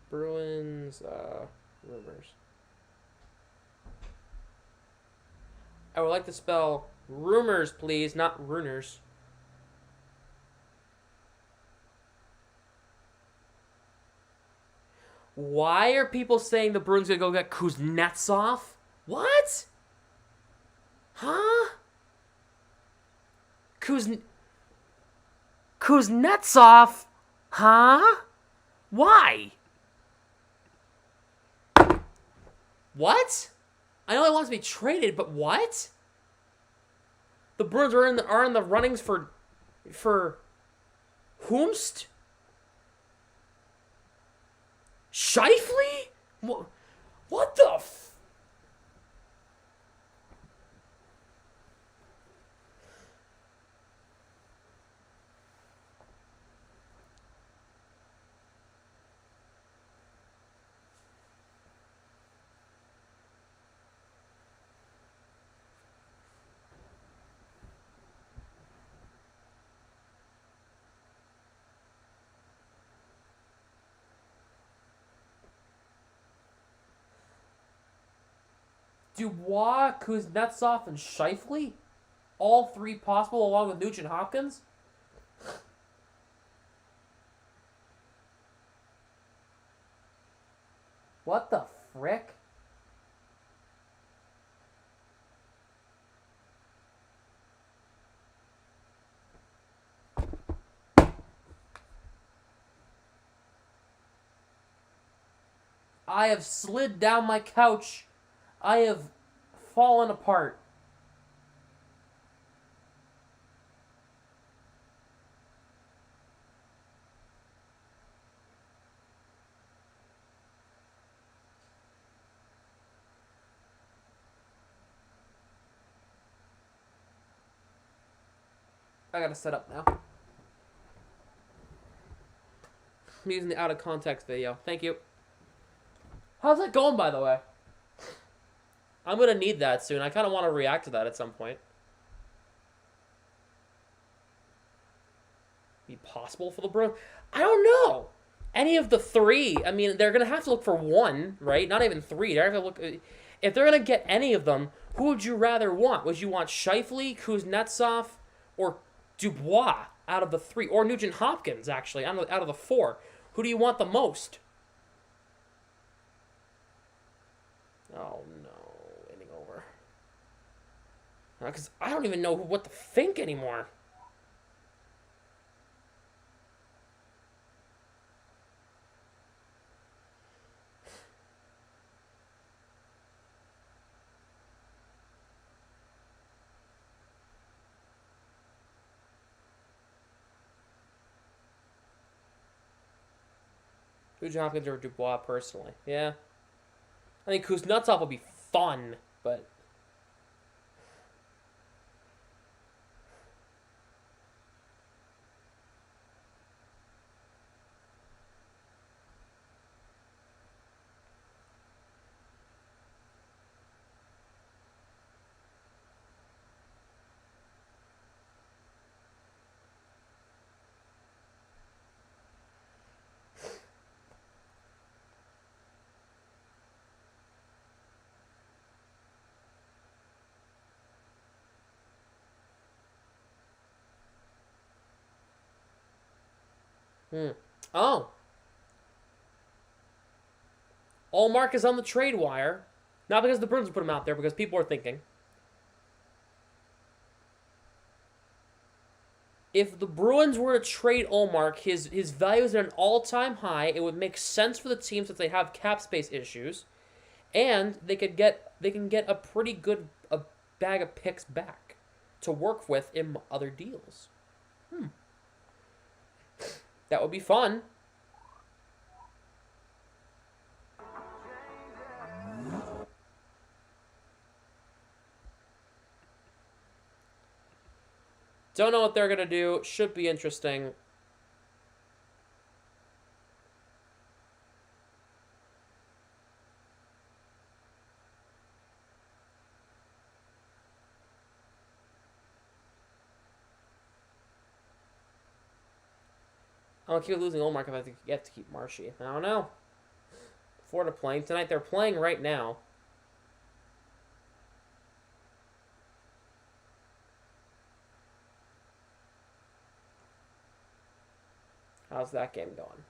Bruins, rumors. I would like to spell rumors, please, not runers. Why are people saying the Bruins gonna go get Kuznetsov? What? Huh? Kuznetsov? Huh? Why? What? I know he wants to be traded, but what? The Bruins are in the runnings for whomst? Scheifele? What the Dubois, Kuznetsov, and Scheifele? All three possible along with Nugent Hopkins? What the frick? I have slid down my couch. I have fallen apart. I gotta set up now. I'm using the out of context video. Thank you. How's that going, by the way? I'm gonna need that soon. I kind of want to react to that at some point. Be possible for the Bruins? I don't know. Any of the three. I mean, they're gonna have to look for one, right? Not even three. They're gonna look. If they're gonna get any of them, who would you rather want? Would you want Scheifele, Kuznetsov, or Dubois out of the three, or Nugent Hopkins actually out of the four? Who do you want the most? Oh no, inning over. Because I don't even know what to think anymore. Nugent Hopkins or Dubois personally. Yeah. I think Kuznetsov will be fun, but... Oh. Allmark is on the trade wire. Not because the Bruins put him out there, because people are thinking. If the Bruins were to trade Allmark, his value is at an all-time high. It would make sense for the team since they have cap space issues. And they can get a pretty good bag of picks back to work with in other deals. That would be fun. Don't know what they're going to do. Should be interesting. I'll keep losing Olmark if I have to keep Marshy. I don't know. Florida playing tonight. They're playing right now. How's that game going?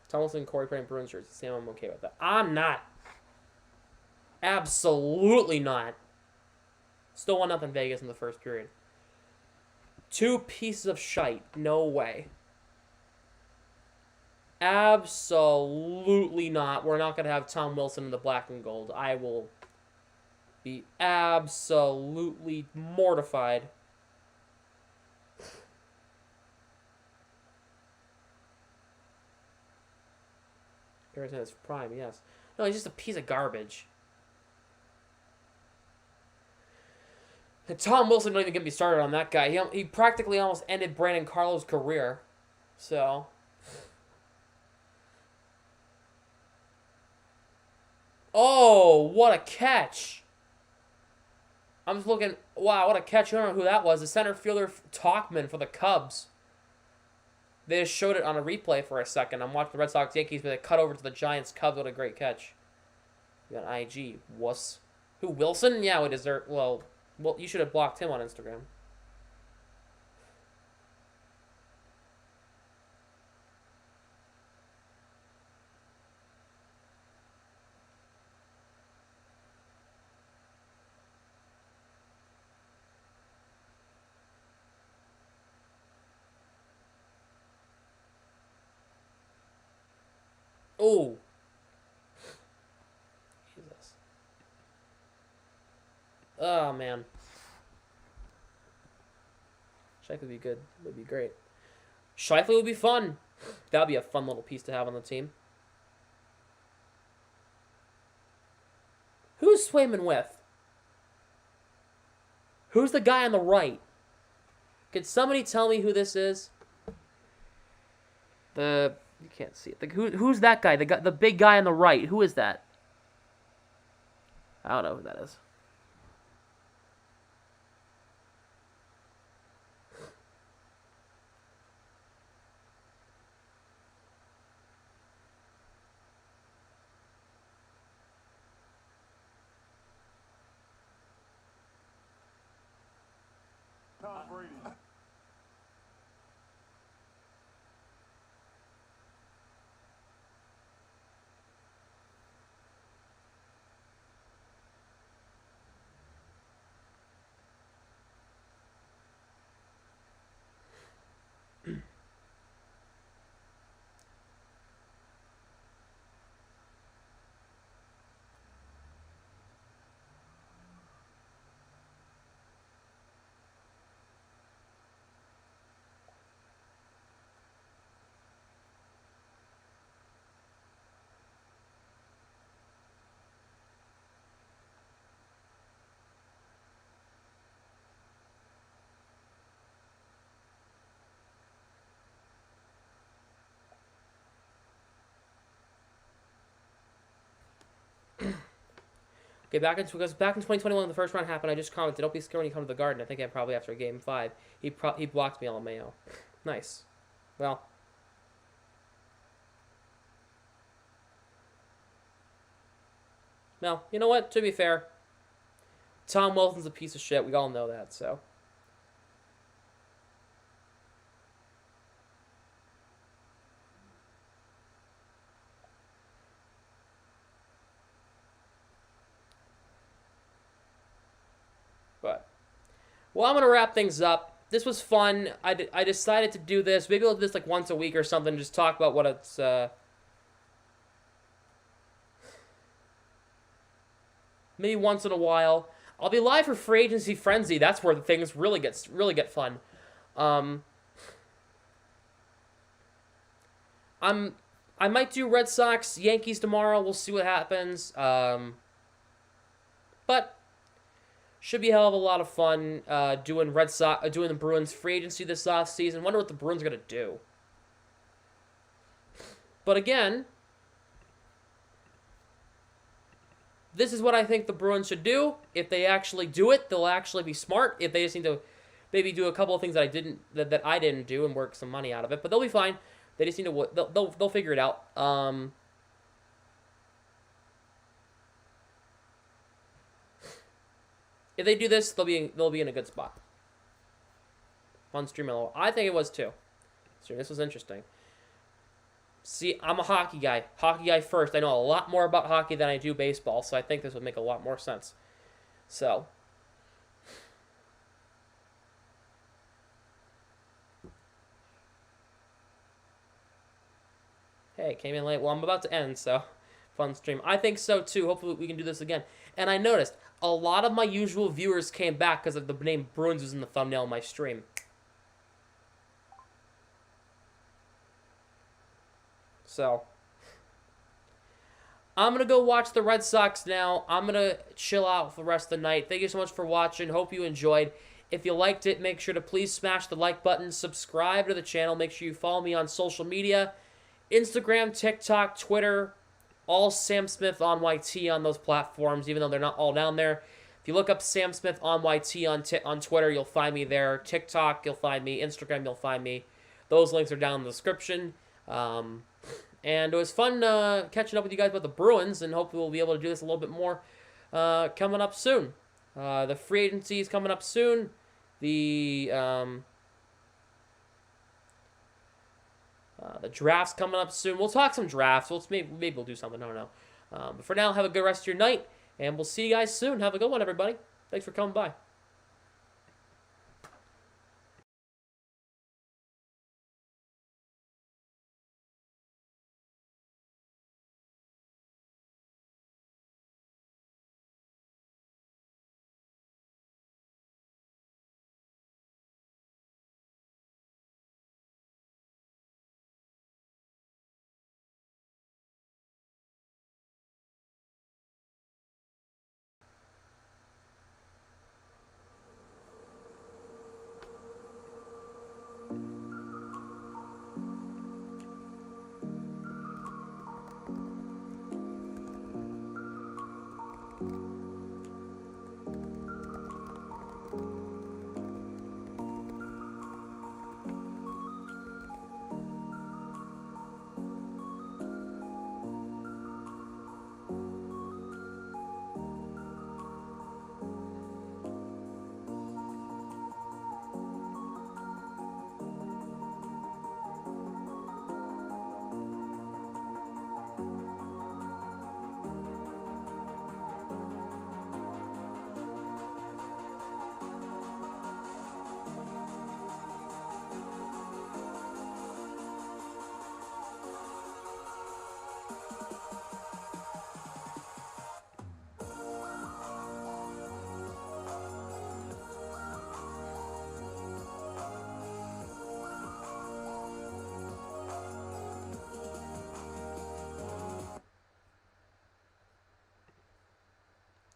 Thomas and Corey playing Bruins jerseys. Sam, I'm okay with that. I'm not. Absolutely not. Still 1-0 Vegas in the first period. 2 pieces of shite. No way. Absolutely not. We're not going to have Tom Wilson in the black and gold. I will be absolutely mortified. Everything is prime, yes. No, he's just a piece of garbage. And Tom Wilson don't even get me started on that guy. He practically almost ended Brandon Carlo's career. So... Oh, what a catch. I'm just looking... Wow, what a catch. I don't know who that was. The center fielder, Talkman, for the Cubs. They just showed it on a replay for a second. I'm watching the Red Sox-Yankees, but they cut over to the Giants-Cubs. What a great catch. You got IG. Wuss. Who, Wilson? Yeah, it is there. Well, you should have blocked him on Instagram. Oh. Jesus. Oh, man. Scheifele would be good. Would be great. Scheifele would be fun. That would be a fun little piece to have on the team. Who's Swayman with? Who's the guy on the right? Could somebody tell me who this is? You can't see it. Who's that guy? The big guy on the right. Who is that? I don't know who that is. Tom Brady. Okay, back in 2021 when the first round happened, I just commented, "Don't be scared when you come to the Garden." I think probably after Game 5. He blocked me on Mayo. Nice. Well. Well, you know what? To be fair, Tom Wilson's a piece of shit. We all know that, so. But, well, I'm going to wrap things up. This was fun. I decided to do this. Maybe we'll do this like once a week or something. Just talk about what it's... maybe once in a while. I'll be live for Free Agency Frenzy. That's where the things really get fun. I might do Red Sox Yankees tomorrow. We'll see what happens. But should be a hell of a lot of fun doing the Bruins free agency this offseason. Wonder what the Bruins are gonna do. But again, this is what I think the Bruins should do. If they actually do it, they'll actually be smart. If they just need to maybe do a couple of things that I didn't do and work some money out of it, but they'll be fine. They just need to they'll figure it out. If they do this, they'll be in a good spot. Fun stream. I think it was too. So this was interesting. See, I'm a hockey guy. Hockey guy first. I know a lot more about hockey than I do baseball, so I think this would make a lot more sense. So. Hey, it came in late. Well, I'm about to end, so fun stream. I think so, too. Hopefully we can do this again. And I noticed a lot of my usual viewers came back because of the name Bruins was in the thumbnail of my stream. So, I'm going to go watch the Red Sox now. I'm going to chill out for the rest of the night. Thank you so much for watching. Hope you enjoyed. If you liked it, make sure to please smash the like button. Subscribe to the channel. Make sure you follow me on social media. Instagram, TikTok, Twitter. All Sam Smith on YT on those platforms, even though they're not all down there. If you look up Sam Smith on YT on Twitter, you'll find me there. TikTok, you'll find me. Instagram, you'll find me. Those links are down in the description. And it was fun catching up with you guys about the Bruins, and hopefully we'll be able to do this a little bit more coming up soon. The free agency is coming up soon. The draft's coming up soon. We'll talk some drafts. Maybe we'll do something. I don't know. But for now, have a good rest of your night, and we'll see you guys soon. Have a good one, everybody. Thanks for coming by.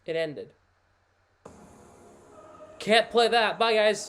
It ended. Can't play that. Bye, guys.